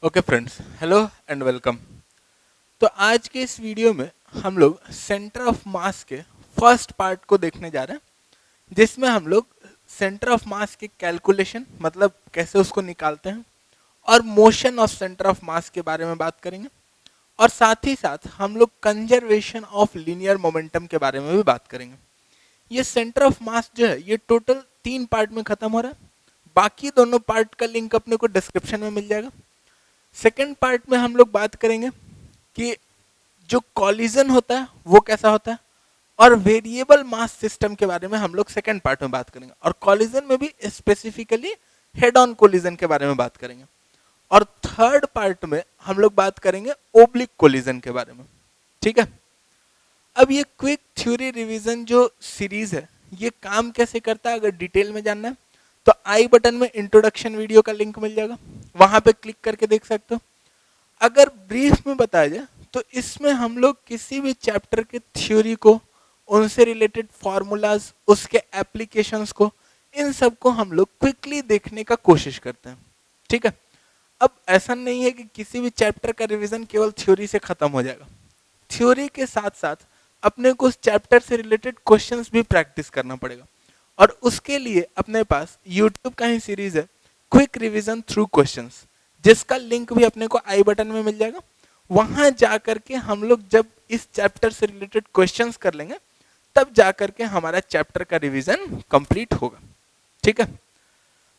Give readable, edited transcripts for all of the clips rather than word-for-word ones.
Okay friends, hello and welcome. तो आज के इस वीडियो में हम लोग सेंटर ऑफ मास के फर्स्ट पार्ट को देखने जा रहे हैं, जिसमें हम लोग सेंटर ऑफ मास के कैलकुलेशन मतलब कैसे उसको निकालते हैं और मोशन ऑफ सेंटर ऑफ मास के बारे में बात करेंगे। और साथ ही साथ हम लोग कंजर्वेशन ऑफ लीनियर मोमेंटम के बारे में भी बात करेंगे। ये सेंटर ऑफ मास जो है ये टोटल 3 पार्ट में खत्म हो रहा है। बाकी दोनों पार्ट का लिंक अपने को डिस्क्रिप्शन में मिल जाएगा। सेकेंड पार्ट में हम लोग बात करेंगे कि जो कॉलिजन होता है वो कैसा होता है, और वेरिएबल मास सिस्टम के बारे में हम लोग सेकेंड पार्ट में बात करेंगे, और कॉलिजन में भी स्पेसिफिकली हेड ऑन कोलिजन के बारे में बात करेंगे। और थर्ड पार्ट में हम लोग बात करेंगे ओब्लिक कोलिजन के बारे में। ठीक है, अब ये क्विक थ्योरी रिवीजन जो सीरीज है ये काम कैसे करता है, अगर डिटेल में जानना है तो आई बटन में इंट्रोडक्शन वीडियो का लिंक मिल जाएगा, वहां पे क्लिक करके देख सकते हो। अगर ब्रीफ में बताया जाए तो इसमें हम लोग किसी भी चैप्टर के थ्योरी को, उनसे रिलेटेड फॉर्मूलाज, उसके एप्लीकेशंस को, इन सब को हम लोग क्विकली देखने का कोशिश करते हैं। ठीक है, अब ऐसा नहीं है कि किसी भी चैप्टर का रिवीजन केवल थ्योरी से खत्म हो जाएगा। थ्योरी के साथ साथ अपने को उस चैप्टर से रिलेटेड क्वेश्चंस भी प्रैक्टिस करना पड़ेगा, और उसके लिए अपने पास यूट्यूब का ही सीरीज है क्विक रिवीजन थ्रू क्वेश्चंस, जिसका लिंक भी अपने को आई बटन में मिल जाएगा। वहां जाकर के हम लोग जब इस चैप्टर से रिलेटेड क्वेश्चंस कर लेंगे तब जाकर के हमारा चैप्टर का रिवीजन कंप्लीट होगा। ठीक है,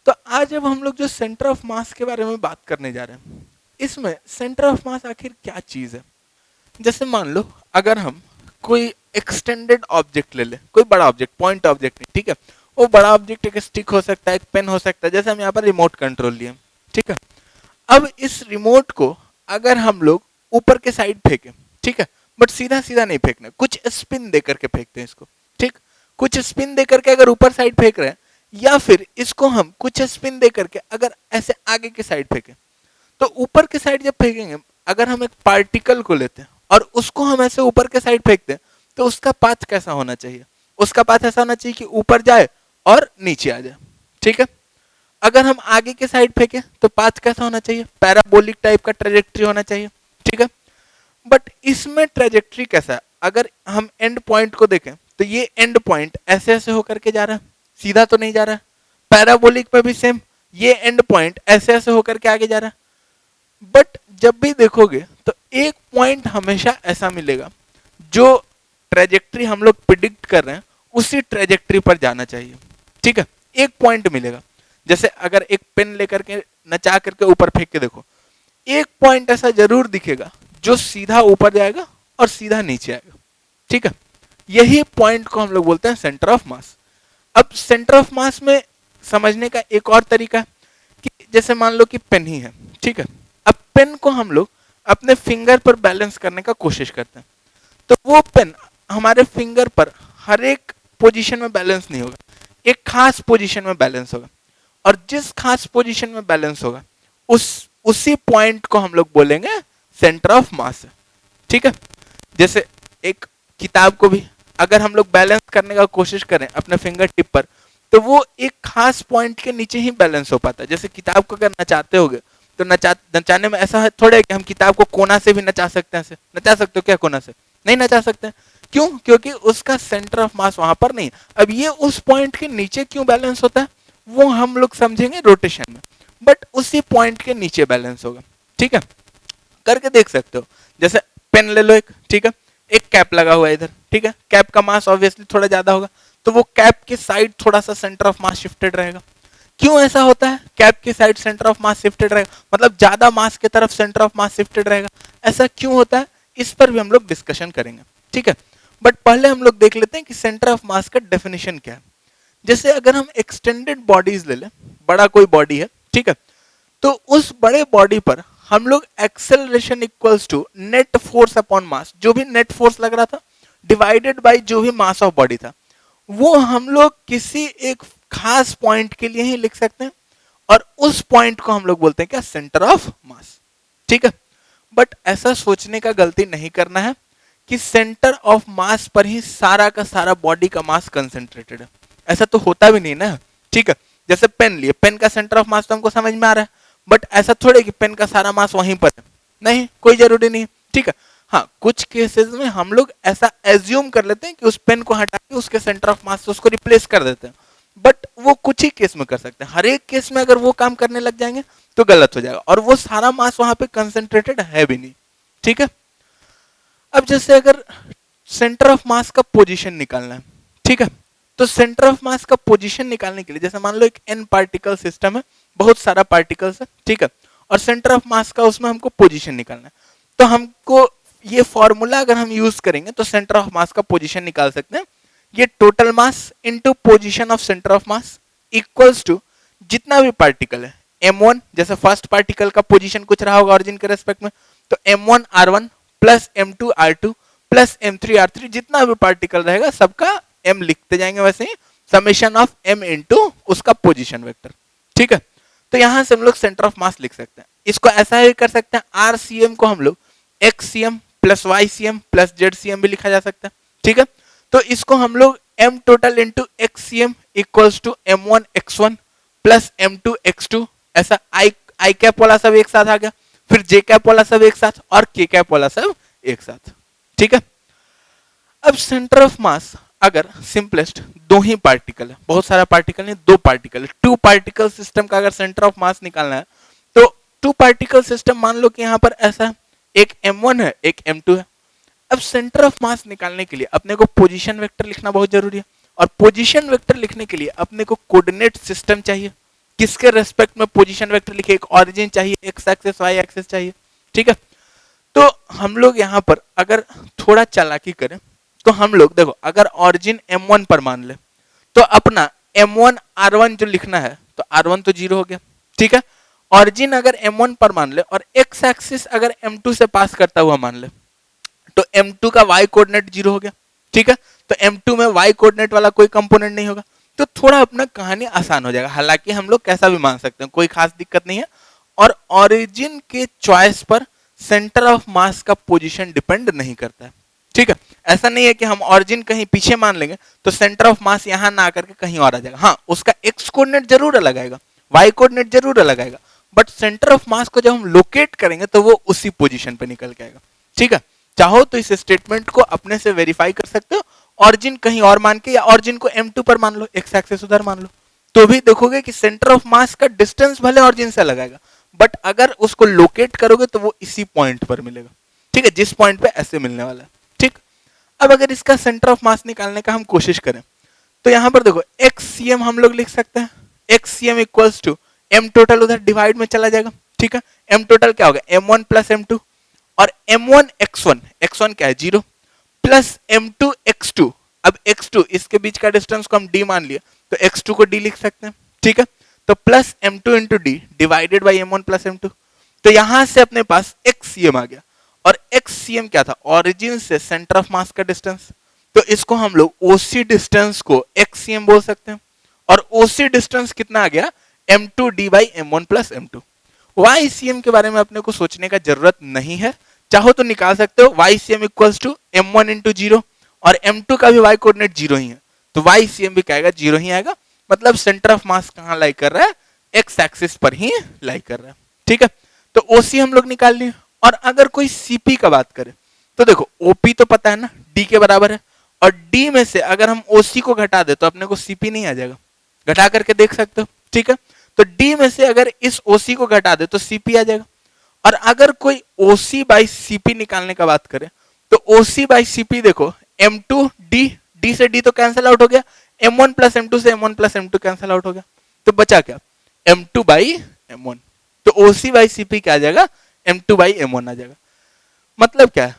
तो आज अब हम लोग जो सेंटर ऑफ मास के बारे में बात करने जा रहे हैं, इसमें सेंटर ऑफ मास आखिर क्या चीज है। जैसे मान लो अगर हम कोई एक्सटेंडेड ऑब्जेक्ट ले ले, कोई बड़ा ऑब्जेक्ट, पॉइंट ऑब्जेक्ट नहीं, ठीक है, वो बड़ा ऑब्जेक्ट एक स्टिक हो सकता है, एक पेन हो सकता है, जैसे हम यहाँ पर रिमोट कंट्रोल लिए। ठीक है, अब इस रिमोट को अगर हम लोग ऊपर के साइड फेंके, ठीक है, बट सीधा सीधा नहीं फेंकना, कुछ स्पिन दे करके फेंकते हैं इसको। ठीक, कुछ स्पिन दे करके अगर ऊपर साइड फेंक रहे हैं, या फिर इसको हम कुछ स्पिन दे करके अगर ऐसे आगे के साइड फेंके, तो ऊपर के साइड जब फेंकेंगे, अगर हम एक पार्टिकल को लेते हैं और उसको हम ऐसे ऊपर के साइड फेंकते हैं, तो उसका पाथ कैसा होना चाहिए? उसका पाथ ऐसा होना चाहिए कि ऊपर जाए और नीचे आ जाए। ठीक है, अगर हम आगे के साइड फेंके तो पाथ कैसा होना चाहिए? पैराबोलिक टाइप का ट्रेजेक्ट्री होना चाहिए। ठीक है, बट इसमें ट्रेजेक्ट्री कैसा है? अगर हम एंड पॉइंट को देखें तो ये एंड पॉइंट ऐसे ऐसे होकर के जा रहा है, सीधा तो नहीं जा रहा है। पैराबोलिक में भी सेम, ये एंड पॉइंट ऐसे ऐसे होकर के आगे जा रहा है। बट जब भी देखोगे तो एक पॉइंट हमेशा ऐसा मिलेगा जो ट्रेजेक्ट्री हम लोग प्रिडिक्ट कर रहे हैं उसी ट्रेजेक्ट्री पर जाना चाहिए। ठीक है, एक पॉइंट मिलेगा। जैसे अगर एक पेन लेकर के नचा करके ऊपर फेंक के देखो, एक पॉइंट ऐसा जरूर दिखेगा जो सीधा ऊपर जाएगा और सीधा नीचे आएगा। ठीक है, यही पॉइंट को हम लोग बोलते हैं सेंटर ऑफ मास। अब सेंटर ऑफ मास में समझने का एक और तरीका है कि जैसे मान लो कि पेन ही है, ठीक है, अब पेन को हम लोग अपने फिंगर पर बैलेंस करने का कोशिश करते हैं, तो वो पेन हमारे फिंगर पर हर एक पोजीशन में बैलेंस नहीं होगा, एक खास पोजीशन में बैलेंस होगा, और जिस खास पोजीशन में बैलेंस होगा उसी पॉइंट को हम लोग बोलेंगे सेंटर ऑफ मास। ठीक है, जैसे एक किताब को भी अगर हम लोग बैलेंस करने का कोशिश करें अपने फिंगर टिप पर, तो वो एक खास पॉइंट के नीचे ही बैलेंस हो पाता है। जैसे किताब को अगर नचाते होगे तो नचाने में ऐसा है थोड़ा है कि हम किताब को कोना से भी नचा सकते हैं। ऐसे नचा सकते हो क्या? कोना से नहीं नचा सकते। क्यों? क्योंकि उसका सेंटर ऑफ मास वहां पर नहीं। अब ये उस पॉइंट के नीचे क्यों बैलेंस होता है वो हम लोग समझेंगे रोटेशन में, बट उसी पॉइंट के नीचे बैलेंस होगा। ठीक है, करके देख सकते हो। जैसे पेन ले लो एक, ठीक है, एक कैप लगा हुआ है इधर, ठीक है, कैप का मास ऑब्वियसली थोड़ा ज्यादा होगा, तो वो कैप के साइड थोड़ा सा सेंटर ऑफ मास शिफ्टेड रहेगा। क्यों ऐसा होता है? कैप की side centre of mass shifted रहेगा, मतलब ज्यादा मास की तरफ सेंटर ऑफ मास शिफ्टेड रहेगा। ऐसा क्यों होता है इस पर भी हम लोग डिस्कशन करेंगे। ठीक है, बट पहले हम लोग देख लेते हैं कि सेंटर ऑफ मास का डेफिनेशन क्या है। जैसे अगर हम एक्सटेंडेड बॉडीज ले लें, बड़ा कोई बॉडी है, ठीक है, तो उस बड़े बॉडी पर हम लोग acceleration equals to net force upon mass, जो भी नेट फोर्स लग रहा था डिवाइडेड बाय जो भी मास ऑफ बॉडी था, वो हम लोग किसी एक खास पॉइंट के लिए ही लिख सकते हैं, और उस पॉइंट को हम लोग बोलते हैं क्या? सेंटर ऑफ मास। ठीक है, बट ऐसा सोचने का गलती नहीं करना है कि सेंटर ऑफ मास पर ही सारा का सारा बॉडी का मास कंसेंट्रेटेड है। ऐसा तो होता भी नहीं ना। ठीक है, जैसे पेन लिए, पेन का सेंटर ऑफ मास तो हमको समझ में आ रहा है, बट ऐसा थोड़े कि पेन का सारा मास वहीं पर है, नहीं, कोई जरूरी नहीं है, ठीक है। हाँ, कुछ केसेस में हम लोग ऐसा एज्यूम कर लेते हैं कि उस पेन को हटा के उसके सेंटर ऑफ मास से उसको रिप्लेस कर देते हैं, बट वो कुछ ही केस में कर सकते हैं। हर एक केस में अगर वो काम करने लग जाएंगे तो गलत हो जाएगा, और वो सारा मास वहां पे कंसेंट्रेटेड है भी नहीं, ठीक है। अब जैसे अगर सेंटर ऑफ मास का पोजीशन निकालना है, ठीक है, तो सेंटर ऑफ मास का पोजीशन निकालने के लिए जैसे मान लो एक एन पार्टिकल सिस्टम है, बहुत सारा पार्टिकल्स है, ठीक है, और सेंटर ऑफ मास का उसमें हमको पोजीशन निकालना है, तो हमको ये फॉर्मूला अगर हम यूज करेंगे तो सेंटर ऑफ मास का पोजीशन निकाल सकते हैं। ये total mass into position of centre of mass equals to जितना भी पार्टिकल है m1, जैसे फर्स्ट पार्टिकल का पोजीशन कुछ रहा होगा ऑरिजिन के रेस्पेक्ट में, तो m1 r1 plus m2 r2 plus m3 r3, जितना भी पार्टिकल रहेगा सबका m लिखते जाएंगे, वैसे ही समेशन ऑफ m इनटू उसका पोजीशन वेक्टर, ठीक है। तो यहां से हम लोग सेंटर ऑफ मास लिख सकते हैं। इसको ऐसा ही कर सकते हैं, rcm को हम लोग xcm plus ycm plus zcm भी लिखा जा सकता है, ठीक है। तो इसको हम लोग m total into xcm equals to m1 x1 plus m2 x2, ऐसा आई कैप वाला सब एक साथ आ गया, फिर जे कैप वाला सब एक साथ, और के कैप वाला सब एक साथ, ठीक है। अब सेंटर ऑफ मास अगर सिंपलेस्ट दो ही पार्टिकल है, बहुत सारा पार्टिकल नहीं, दो पार्टिकल है, टू पार्टिकल सिस्टम का अगर सेंटर ऑफ मास निकालना है तो टू पार्टिकल सिस्टम मान लो कि यहां पर ऐसा है, एक m1 है एक m2 है। अब सेंटर ऑफ मास निकालने के लिए अपने को पोजीशन वेक्टर लिखना बहुत जरूरी है, और पोजीशन वेक्टर लिखने के लिए अपने को कोऑर्डिनेट सिस्टम चाहिए, किसके रेस्पेक्ट में पोजीशन वेक्टर लिखे, एक ऑरिजिन चाहिए, एक्स एक्सिस वाई एक्सिस चाहिए, ठीक है। तो हम लोग यहाँ पर अगर थोड़ा चालाकी करें तो हम लोग देखो, अगर ऑरिजिन m1 पर मान ले तो अपना m1 r1 जो लिखना है, तो r1 तो 0 हो गया, ठीक है। ऑरिजिन अगर m1 पर मान ले और एक्स एक्सिस अगर m2 से पास करता हुआ मान ले, तो m2 का y कोऑर्डिनेट 0 हो गया, ठीक है। तो m2 में y कोऑर्डिनेट वाला कोई कंपोनेंट नहीं होगा, तो थोड़ा अपना कहानी आसान हो जाएगा। हालांकि हम लोग कैसा भी मान सकते हैं, कोई खास दिक्कत नहीं है, और ऑरिजिन के चॉइस पर सेंटर ऑफ मास का पोजीशन डिपेंड नहीं करता है, ठीक है। ऐसा नहीं है कि हम ऑरिजिन कहीं पीछे मान लेंगे तो सेंटर ऑफ मास यहां ना आकर के कहीं और आ जाएगा। हाँ, उसका एक्स कोऑर्डिनेट जरूर अलग आएगा, वाई कोऑर्डिनेट जरूर अलग आएगा, बट सेंटर ऑफ मास को जब हम लोकेट करेंगे तो वो उसी पोजीशन पे निकल के आएगा, ठीक है। चाहो तो इस स्टेटमेंट को अपने से वेरीफाई कर सकते हो, ऑरिजिन कहीं और मान के, या ऑरिजिन को m2 पर मान लो, एक्स एक्सिस उधर मान लो, तो भी देखोगे कि सेंटर ऑफ मास का डिस्टेंस भले ऑरिजिन से लगाएगा, बट अगर उसको लोकेट करोगे तो वो इसी पॉइंट पर मिलेगा, ठीक है, जिस पॉइंट पे ऐसे मिलने वाला है, ठीक। अब अगर इसका सेंटर ऑफ मास निकालने का हम कोशिश करें तो यहां पर देखो xcm हम लोग लिख सकते हैं, xcm equals to m total उधर डिवाइड में चला जाएगा, ठीक है। m टोटल क्या होगा, m1 प्लस m2, और m1 x1, x1 क्या है 0, प्लस m2 x2, अब x2 इसके बीच का डिस्टेंस को हम d मान लिया तो x2 को d लिख सकते हैं, ठीक है। तो plus m2 into D divided by m1 plus m2, तो यहां से अपने पास xcm आ गया, और xcm क्या था, ऑरिजिन से सेंटर ऑफ मास का डिस्टेंस, तो इसको हम लोग ओसी डिस्टेंस को xcm बोल सकते हैं, और ओसी डिस्टेंस कितना आ गया, m2 d by m1 plus m2। ycm के बारे में अपने को सोचने का जरूरत नहीं है, चाहो तो निकाल सकते हो, ycm equals to m1 into 0, और m2 का भी y कोऑर्डिनेट 0 ही है, तो ycm भी क्या आएगा, 0 ही आएगा। मतलब सेंटर ऑफ मास कहां लाई कर रहा है, एक्स एक्सिस पर ही लाई कर रहा है, ठीक है। तो ओसी हम लोग निकाल लिए, और अगर कोई सीपी का बात करें तो देखो ओपी तो पता है ना, डी के बराबर है, और डी में से अगर हम ओसी को घटा दे तो अपने को सीपी नहीं आ जाएगा, घटा करके देख सकते हो, ठीक है। तो डी में से अगर इस ओसी को घटा दे तो सीपी आ जाएगा, और अगर कोई ओसी बाई सीपी निकालने का बात करें तो ओसी बाई सीपी देखो m2 डी, डी से डी तो कैंसिल आउट हो गया, m1 प्लस m2 से m1 plus m2 cancel out हो गया, तो बचा क्या, m2 बाई m1, तो ओसी बाई सीपी क्या आ जाएगा, m2 बाई m1 आ जाएगा। मतलब क्या है,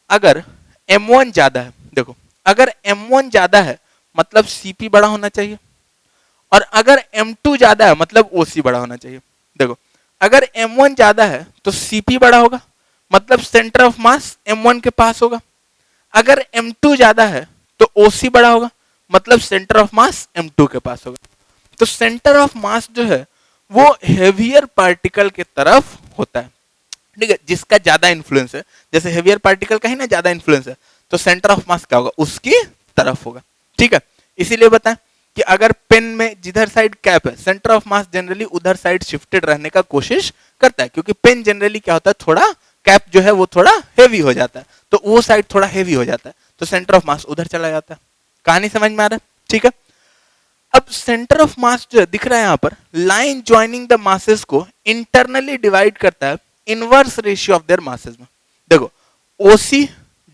अगर m1 ज्यादा है, देखो अगर m1 ज्यादा है मतलब सीपी बड़ा होना चाहिए, और अगर m2 ज्यादा है मतलब ओसी बड़ा होना चाहिए। देखो अगर m1 ज्यादा है तो cp बड़ा होगा, मतलब सेंटर ऑफ मास m1 के पास होगा, अगर m2 ज्यादा है तो oc बड़ा होगा, मतलब सेंटर ऑफ मास m2 के पास होगा। तो सेंटर ऑफ मास जो है वो हेवियर पार्टिकल के तरफ होता है, ठीक है, जिसका ज्यादा इन्फ्लुएंस है, जैसे हेवियर पार्टिकल का ही ना ज्यादा इन्फ्लुएंस है, तो सेंटर ऑफ मास क्या होगा, उसकी तरफ होगा, ठीक है। इसीलिए बताएं कि अगर पेन में जिधर साइड कैप है, सेंटर ऑफ मास जनरली उधर साइड शिफ्टेड रहने का कोशिश करता है, क्योंकि पेन जनरली क्या होता है, थोड़ा कैप जो है वो थोड़ा हेवी हो जाता है, तो वो साइड थोड़ा हेवी हो जाता है, तो सेंटर ऑफ मास उधर चला जाता है। कहानी समझ में आ रहा है? ठीक है। अब सेंटर ऑफ मास जो दिख रहा है यहाँ पर, लाइन ज्वाइनिंग द मासेस को इंटरनली डिवाइड करता है inverse ratio of their masses में। देखो, OC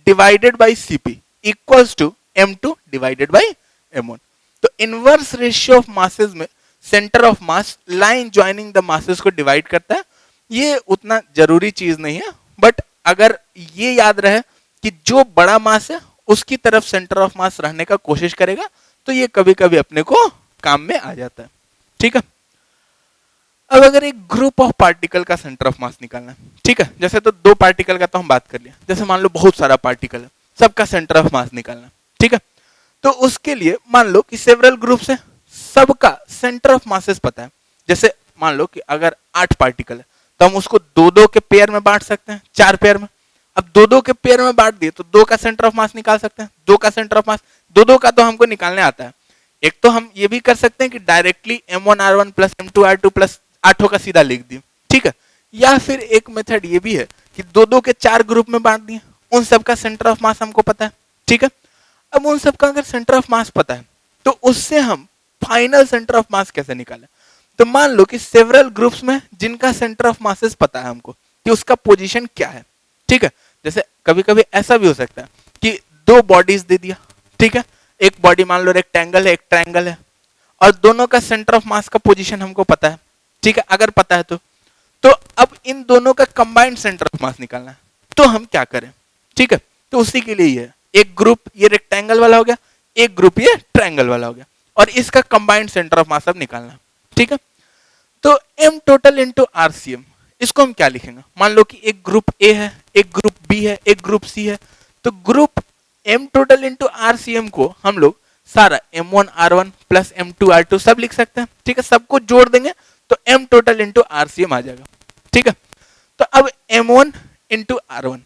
divided by CP equals to m2 divided by m1। तो इनवर्स रेशियो ऑफ मासेस में centre of mass line joining the masses को divide करता है। ये उतना जरूरी चीज नहीं है, बट अगर ये याद रहे कि जो बड़ा मास है उसकी तरफ सेंटर ऑफ मास रहने का कोशिश करेगा, तो ये कभी कभी अपने को काम में आ जाता है। ठीक है। अब अगर एक ग्रुप ऑफ पार्टिकल का सेंटर ऑफ मास निकालना है, ठीक है, जैसे तो दो पार्टिकल का तो हम बात कर लिया, जैसे मान लो बहुत सारा पार्टिकल है, सबका सेंटर ऑफ मास निकालना है, ठीक है, तो उसके लिए मान लो कि सेवरल ग्रुप्स है, सबका सेंटर ऑफ मासेस पता है। जैसे मान लो कि अगर 8 पार्टिकल है तो हम उसको दो दो के पेयर में बांट सकते हैं, 4 पेयर में। अब दो दो के पेयर में बांट दिए तो दो का सेंटर ऑफ मास निकाल सकते हैं, दो का सेंटर ऑफ मास, दो का तो हमको निकालने आता है। एक तो हम ये भी कर सकते हैं कि directly m1r1 plus m2r2 plus 8 का सीधा लिख दिए, ठीक है, या फिर एक मेथड ये भी है कि दो के 4 ग्रुप में बांट दिए, उन सब का सेंटर ऑफ मास हमको पता है, ठीक है। अब उन सब का अगर सेंटर ऑफ मास पता है तो उससे हम फाइनल सेंटर ऑफ मास कैसे निकालें? तो मान लो कि सेवरल ग्रुप्स में जिनका सेंटर ऑफ मासेस पता है हमको कि उसका पोजीशन क्या है, ठीक है, जैसे कभी कभी ऐसा भी हो सकता है कि दो बॉडीज दे दिया, ठीक है, एक बॉडी मान लो रेक्टेंगल है, एक ट्रायंगल है, और दोनों का सेंटर ऑफ मास का पोजीशन हमको पता है, ठीक है, अगर पता है तो अब इन दोनों का कंबाइंड सेंटर ऑफ मास निकालना है, तो हम क्या करें? ठीक है, तो उसी के लिए ये एक ग्रुप ये रेक्टेंगल वाला हो गया, एक ग्रुप ये ट्रायंगल वाला हो गया, और इसका कंबाइंड सेंटर ऑफ मास अब निकालना है, ठीक है। तो m टोटल इंटू RCM, इसको हम क्या लिखेंगे? मान लो कि एक ग्रुप A है, एक ग्रुप B है, एक ग्रुप C है, तो group m total into RCM को हम लोग सारा m1r1 प्लस m2r2 सब लिख सकते हैं, ठीक है, सबको जोड़ देंगे तो m टोटल इंटू RCM आ जाएगा, ठीक है। तो अब m1 इंटू r1,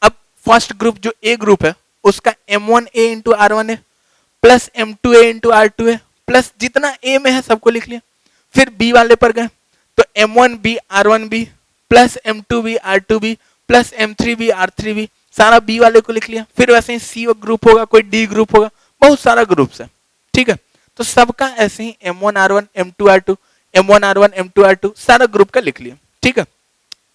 अब फर्स्ट ग्रुप जो A ग्रुप है उसका m1a इंटू r1 है प्लस m2a इंटू r2 है प्लस जितना A में है सबको लिख लिया। फिर B वाले पर गए तो m1b r1b plus m2b r2b plus m3b r3b, सारा B वाले को लिख लिया। फिर वैसे ही C ग्रुप होगा, कोई D ग्रुप होगा, बहुत सारा ग्रुप्स है, ठीक है। तो सबका ऐसे ही m1r1 m2r2 m1r1 m2r2 सारा ग्रुप का लिख लिया, ठीक है।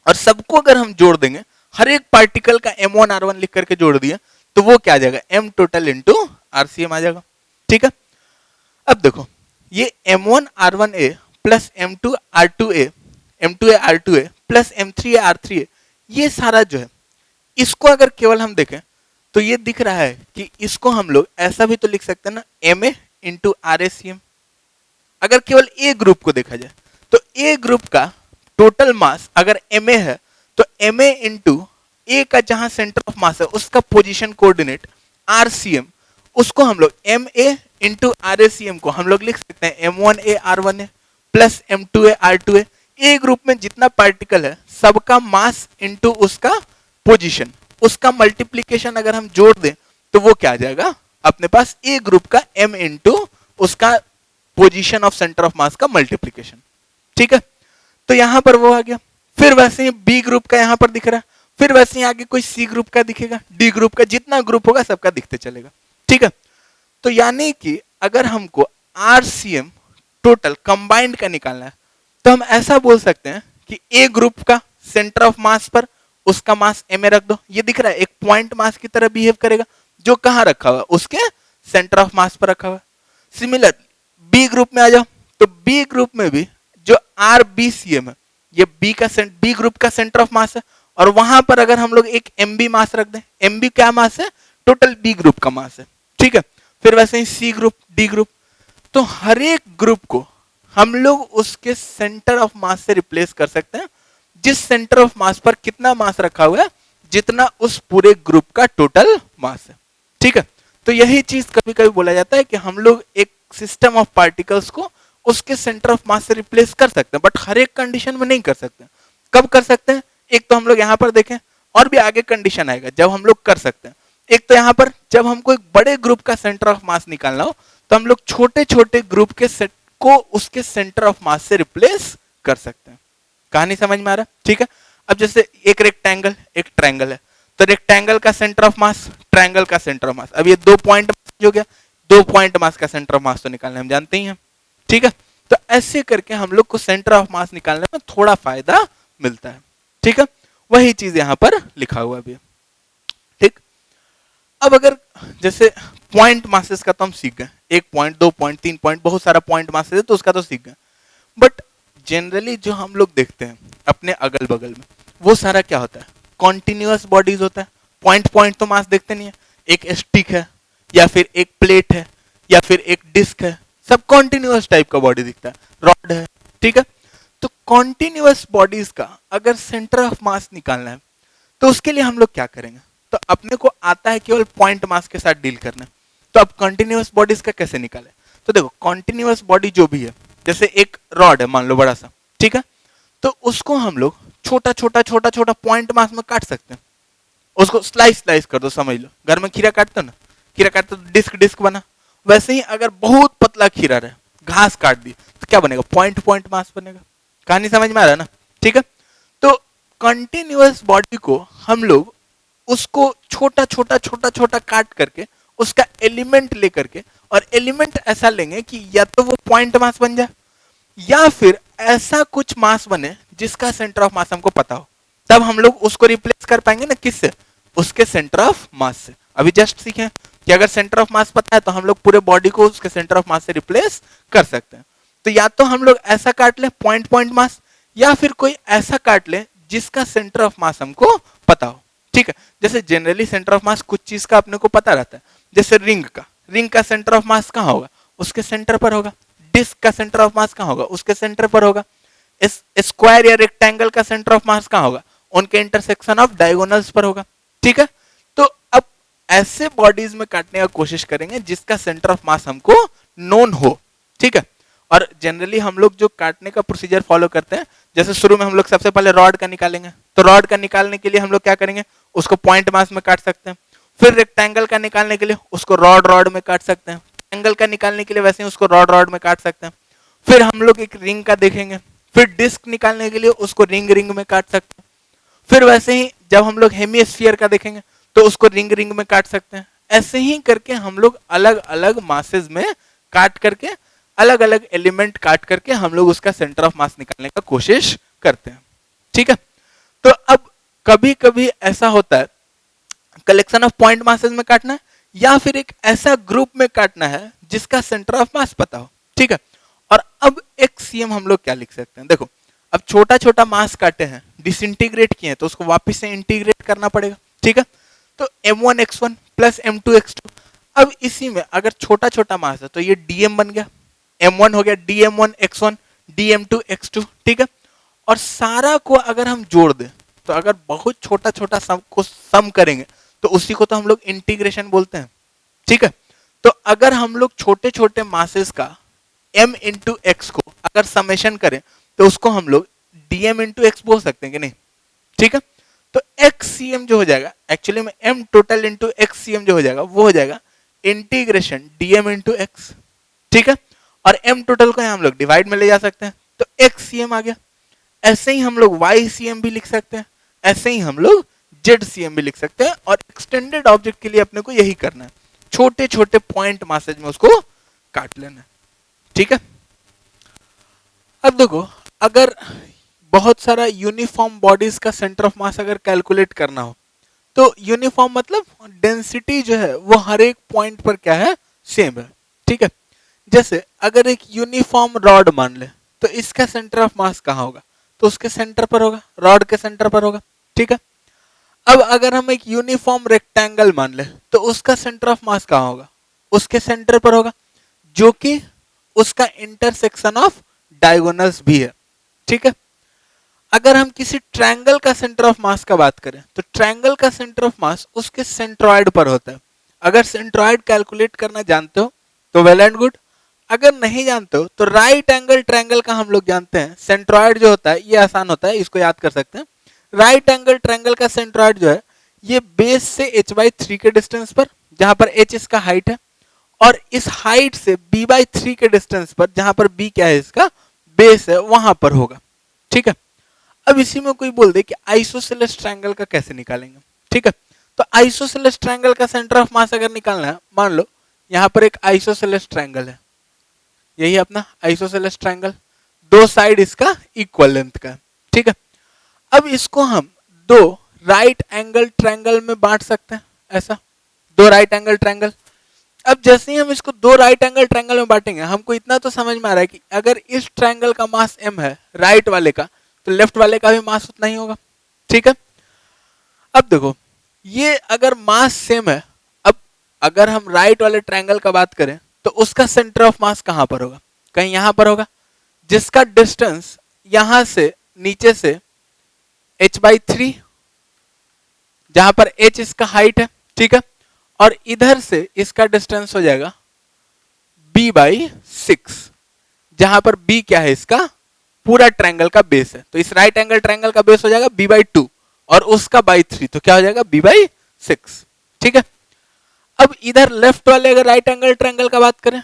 और सबको अगर हम जोड़ देंगे, हर एक पार्टिकल का m1r1 लिख करके जोड़ दिया तो वो क्या आ जाएगा? m टोटल इंटू RCM आ जाएगा, ठीक है। अब देखो ये m1r1a plus m2r2a m2a r2a plus m3a r3a, ये सारा जो है इसको अगर केवल हम देखें तो ये दिख रहा है कि इसको हम लोग ऐसा भी तो लिख सकते हैं ना, ma इंटू RACM। अगर केवल ए ग्रुप को देखा जाए तो ए ग्रुप का टोटल मास अगर ma है तो ma इंटू ए का जहां सेंटर ऑफ मास है उसका पोजीशन कोऑर्डिनेट RCM, उसको हम लोग ma इंटू RACM को हम लोग लिख सकते हैं m1a r1a plus m2a r2a। ए ग्रुप में जितना पार्टिकल है सबका मास इंटू उसका पोजीशन, उसका मल्टीप्लीकेशन अगर हम जोड़ दें तो वो क्या आ जाएगा अपने पास? ए ग्रुप का m इंटू उसका position of centre of mass का मल्टीप्लीकेशन, ठीक है। तो यहां पर वो आ गया। फिर वैसे ही बी ग्रुप का यहां पर दिख रहा है, फिर वैसे ही आगे कोई सी ग्रुप का दिखेगा, डी ग्रुप का, जितना ग्रुप होगा सबका दिखते चलेगा, ठीक है। तो यानी कि अगर हमको RCM टोटल कंबाइंड का निकालना है तो हम ऐसा बोल सकते हैं कि ए ग्रुप का सेंटर ऑफ मास पर उसका मास ma रख दो, ये दिख रहा है एक पॉइंट मास की तरह बिहेव करेगा, जो कहां रखा हुआ है? उसके सेंटर ऑफ मास पर रखा हुआ है। सिमिलर बी ग्रुप में आ जाओ तो बी ग्रुप में भी जो RBCM है ये बी ग्रुप का सेंटर ऑफ मास है, और वहां पर अगर हम लोग एक MB मास रख दें, MB क्या मास है? टोटल बी ग्रुप का मास है, ठीक है। फिर वैसे ही सी ग्रुप, डी ग्रुप, तो हर एक ग्रुप को हम लोग उसके सेंटर ऑफ मास से रिप्लेस कर सकते हैं, जिस सेंटर ऑफ मास पर कितना मास रखा हुआ है जितना उस पूरे ग्रुप का टोटल मास है, ठीक है। तो यही चीज कभी कभी बोला जाता है कि हम लोग एक सिस्टम ऑफ पार्टिकल्स को उसके सेंटर ऑफ मास से रिप्लेस कर सकते हैं, बट हर एक कंडीशन में नहीं कर सकते। कब कर सकते हैं? एक तो हम लोग यहां पर देखें, और भी आगे कंडीशन आएगा जब हम लोग कर सकते हैं। एक तो यहां पर जब हमको एक बड़े ग्रुप का सेंटर ऑफ मास निकालना हो तो हम लोग छोटे छोटे ग्रुप के सेट को उसके सेंटर ऑफ मास से रिप्लेस कर सकते हैं। कहानी समझ में आ रहा है? ठीक है। अब जैसे एक रेक्टेंगल एक ट्रायंगल है, तो रेक्टेंगल का सेंटर ऑफ मास, ट्रायंगल का सेंटर ऑफ मास, अब ये 2 पॉइंट हो गया, 2 पॉइंट मास का सेंटर ऑफ मास तो निकालने हम जानते ही हैं। ठीक है, तो ऐसे करके हम लोग को सेंटर ऑफ मास निकालने में थोड़ा फायदा मिलता है। ठीक है, वही चीज यहां पर लिखा हुआ भी है। ठीक, अब अगर जैसे पॉइंट मासेस का तो हम सीख गए, 1 पॉइंट 2 पॉइंट 3 पॉइंट बहुत सारा पॉइंट मासेस है तो उसका तो सीख गए, बट जनरली जो हम लोग देखते हैं अपने अगल बगल में वो सारा क्या होता है, कॉन्टिन्यूअस बॉडीज होता है। पॉइंट पॉइंट तो मास देखते नहीं है, एक स्टिक है या फिर एक प्लेट है या फिर एक डिस्क है, सब कॉन्टिन्यूअस टाइप का बॉडी दिखता है, रॉड है। ठीक है, तो कॉन्टिन्यूअस बॉडीज का अगर सेंटर ऑफ मास निकालना है तो उसके लिए हम लोग क्या करेंगे, तो अपने को आता है केवल पॉइंट मास के साथ डील करना। तो अब कंटिन्यूअस बॉडीज का कैसे निकाले, तो देखो कंटिन्यूअस बॉडी जो भी है, जैसे एक रॉड है मान लो बड़ा सा, ठीक है, तो उसको हम लोग छोटा छोटा छोटा छोटा पॉइंट मास में काट सकते हैं। उसको स्लाइस स्लाइस कर दो, समझ लो घर में खीरा काटते हो ना, खीरा काटते तो डिस्क डिस्क बना, वैसे ही अगर बहुत पतला खीरा रहे, घास काट दी तो क्या बनेगा, पॉइंट पॉइंट मास बनेगा। कहानी समझ में आ रहा है ना? ठीक है, तो कंटिन्यूअस बॉडी को हम लोग उसको छोटा छोटा छोटा छोटा काट करके उसका एलिमेंट लेकर के, और एलिमेंट ऐसा लेंगे कि या तो वो पॉइंट मास बन जाए या फिर ऐसा कुछ मास बने जिसका सेंटर ऑफ मास हमको पता हो, तब हम लोग उसको रिप्लेस कर पाएंगे ना, किससे, उसके सेंटर ऑफ मास से। अभी जस्ट सीखे कि अगर सेंटर ऑफ मास पता है तो हम लोग पूरे बॉडी को उसके सेंटर ऑफ मास से रिप्लेस कर सकते हैं। तो या तो हम लोग ऐसा काट ले पॉइंट पॉइंट मास, या फिर कोई ऐसा काट ले जिसका सेंटर ऑफ मास हमको पता हो। ठीक है, जैसे जनरली सेंटर ऑफ मास कुछ चीज का अपने को पता रहता है, जैसे रिंग का सेंटर ऑफ मास कहाँ होगा, उसके सेंटर पर होगा। डिस्क का सेंटर ऑफ मास कहाँ होगा, उसके सेंटर पर होगा। इस स्क्वायर या रेक्टेंगल का सेंटर ऑफ मास कहाँ होगा, उनके इंटरसेक्शन ऑफ डायगोनल्स पर होगा। ठीक है, तो अब ऐसे बॉडीज में काटने का कोशिश करेंगे जिसका सेंटर ऑफ मास हमको नोन हो। ठीक है, और जनरली हम लोग जो काटने का प्रोसीजर फॉलो करते हैं, जैसे शुरू में हम लोग सबसे पहले रॉड का निकालेंगे, तो रॉड का निकालने के लिए हम लोग क्या करेंगे, उसको पॉइंट मास में काट सकते हैं। फिर रेक्टेंगल का निकालने के लिए उसको रॉड रॉड में काट सकते हैं। एंगल का निकालने के लिए वैसे ही उसको रॉड रॉड में काट सकते हैं। फिर हम लोग एक रिंग का देखेंगे, फिर डिस्क निकालने के लिए उसको रिंग रिंग में काट सकते हैं। फिर वैसे ही जब हम लोग हेमिस्फीयर का देखेंगे तो उसको रिंग रिंग में काट सकते हैं। ऐसे ही करके हम लोग अलग अलग मासेस में काट करके, अलग अलग एलिमेंट काट करके हम लोग उसका सेंटर ऑफ मास निकालने का कोशिश करते हैं। ठीक है, तो अब कभी कभी ऐसा होता है कलेक्शन ऑफ पॉइंट मासेस में काटना है, या फिर एक ऐसा ग्रुप में काटना है जिसका सेंटर ऑफ मास पता हो। ठीक है, और अब एक सीएम हम लोग क्या लिख सकते हैं, देखो अब छोटा छोटा मास काटे हैं, डिसइंटीग्रेट किए हैं, तो उसको वापस से इंटीग्रेट करना पड़ेगा। ठीक है, तो m1x1 प्लस m2x2, अब इसी में अगर छोटा छोटा मास है तो ये dm बन गया, m1 हो गया dm1x1 dm2x2। ठीक है, और सारा को अगर हम जोड़ दें तो अगर बहुत छोटा छोटा सम को सम करेंगे तो उसी को तो हम लोग इंटीग्रेशन बोलते हैं। ठीक है, तो अगर हम लोग छोटे छोटे मासेस का m इंटू एक्स को अगर समेशन करें तो उसको हम लोग dm इंटू एक्स बोल सकते हैं कि नहीं। ठीक है, तो xcm जो हो जाएगा, एक्चुअली में m टोटल इंटू xcm जो हो जाएगा वो हो जाएगा इंटीग्रेशन dm इंटू एक्स। ठीक है, और m टोटल को हम लोग डिवाइड में ले जा सकते हैं, तो xcm आ गया। ऐसे ही हम लोग ycm भी लिख सकते हैं, ऐसे ही हम लोग zcm भी लिख सकते हैं, और एक्सटेंडेड ऑब्जेक्ट के लिए अपने को यही करना है, छोटे छोटे पॉइंट मासेज में उसको काट लेना है। ठीक है, अब देखो अगर बहुत सारा यूनिफॉर्म बॉडीज का सेंटर ऑफ मास अगर कैलकुलेट करना हो, तो यूनिफॉर्म मतलब डेंसिटी जो है वो हर एक पॉइंट पर क्या है, सेम है। ठीक है, जैसे अगर एक यूनिफॉर्म रॉड मान ले तो इसका सेंटर ऑफ मास कहाँ होगा, तो उसके सेंटर पर होगा, रॉड के सेंटर पर होगा। ठीक है, अब अगर हम एक यूनिफॉर्म रेक्टेंगल मान ले तो उसका सेंटर ऑफ मास कहाँ होगा, उसके सेंटर पर होगा, जो कि उसका इंटरसेक्शन ऑफ डायगोनल्स भी है। ठीक है, अगर हम किसी ट्रायंगल का सेंटर ऑफ मास का बात करें तो ट्रायंगल का सेंटर ऑफ मास उसके सेंट्रॉइड पर होता है। अगर सेंट्रॉइड कैलकुलेट करना जानते हो तो वेल एंड गुड, अगर नहीं जानते हो तो राइट एंगल ट्रायंगल का हम लोग जानते हैं, सेंट्रॉइड जो होता है ये आसान होता है, इसको याद कर सकते हैं। राइट एंगल ट्रायंगल का सेंट्रॉइड जो है ये बेस से h/3 के डिस्टेंस पर, जहां पर h इसका हाइट है, और इस हाइट से b/3 के डिस्टेंस पर, जहां पर b क्या है, इसका बेस है, वहां पर होगा। ठीक है, अब इसी में कोई बोल दे कि आइसोसेलेस ट्रायंगल का कैसे निकालेंगे। ठीक है, तो आइसोसेलेस ट्रायंगल का सेंटर ऑफ मास अगर निकालना है, मान लो यहां पर एक आइसोसेलेस ट्रायंगल है, यही अपना आइसोसेलेस ट्रायंगल, दो साइड इसका इक्वल लेंथ का है। ठीक है, अब इसको हम दो राइट एंगल ट्रायंगल में बांट सकते हैं, ऐसा दो राइट एंगल ट्रायंगल। अब जैसे ही हम इसको दो राइट एंगल ट्रायंगल में बांटेंगे, हमको इतना तो समझ में आ रहा है कि अगर इस ट्रायंगल का मास m है राइट वाले का, तो लेफ्ट वाले का भी मास उतना ही होगा। ठीक है, अब देखो ये अगर मास सेम है, अब अगर हम राइट वाले ट्रायंगल का बात करें तो उसका सेंटर ऑफ मास कहां पर होगा, कहीं यहां पर होगा, जिसका डिस्टेंस यहां से नीचे से h/3, जहां पर h इसका हाइट है। ठीक है, और इधर से इसका डिस्टेंस हो जाएगा b/6, जहां पर b क्या है, इसका पूरा ट्रायंगल का बेस है। तो इस राइट एंगल ट्रायंगल का बेस हो जाएगा b/2 और उसका by 3, तो क्या हो जाएगा b/6। ठीक है, अब इधर लेफ्ट वाले अगर राइट एंगल ट्रायंगल का बात करें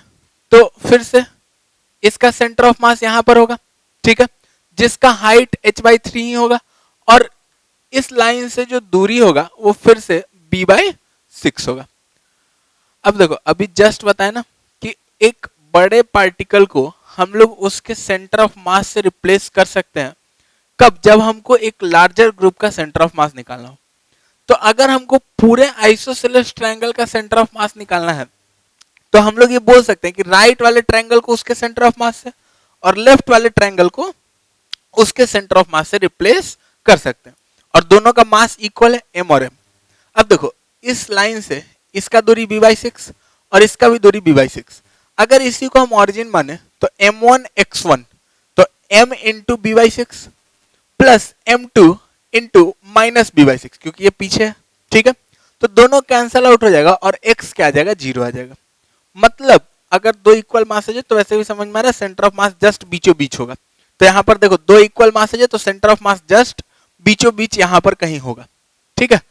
तो फिर से इसका सेंटर ऑफ मास यहां पर होगा। ठीक है, जिसका हाइट h/3 ही होगा, और इस लाइन से जो दूरी होगा वो फिर से b/6 होगा। अब देखो अभी जस्ट बताया ना कि एक बड़े पार्टिकल को हम लोग उसके सेंटर ऑफ मास से रिप्लेस कर सकते हैं, कब, जब हमको एक लार्जर ग्रुप का सेंटर ऑफ मास निकालना हो। तो अगर हमको पूरे आइसोसेलेस ट्रायंगल का सेंटर ऑफ मास निकालना है, तो हम लोग ये बोल सकते हैं कि राइट वाले ट्रायंगल को उसके सेंटर ऑफ मास से और लेफ्ट वाले ट्रायंगल को उसके सेंटर ऑफ मास से रिप्लेस कर सकते हैं, और दोनों का मास इक्वल है m और m। अब देखो इस लाइन से इसका दूरी b/6 और इसका भी दूरी b/6, अगर इसी को हम ऑरिजिन माने तो m1 x1, तो m into b/6 plus m2 into minus b/6, क्योंकि ये पीछे है। ठीक है, तो दोनों कैंसल आउट हो जाएगा और x क्या आ जाएगा, 0 आ जाएगा। मतलब अगर दो इक्वल मास है तो वैसे भी समझ में आ रहा है सेंटर ऑफ मास जस्ट बीचों बीच होगा। तो यहां पर देखो दो इक्वल मास है तो सेंटर ऑफ मास जस्ट बीचों बीच यहां पर कहीं होगा। ठीक है,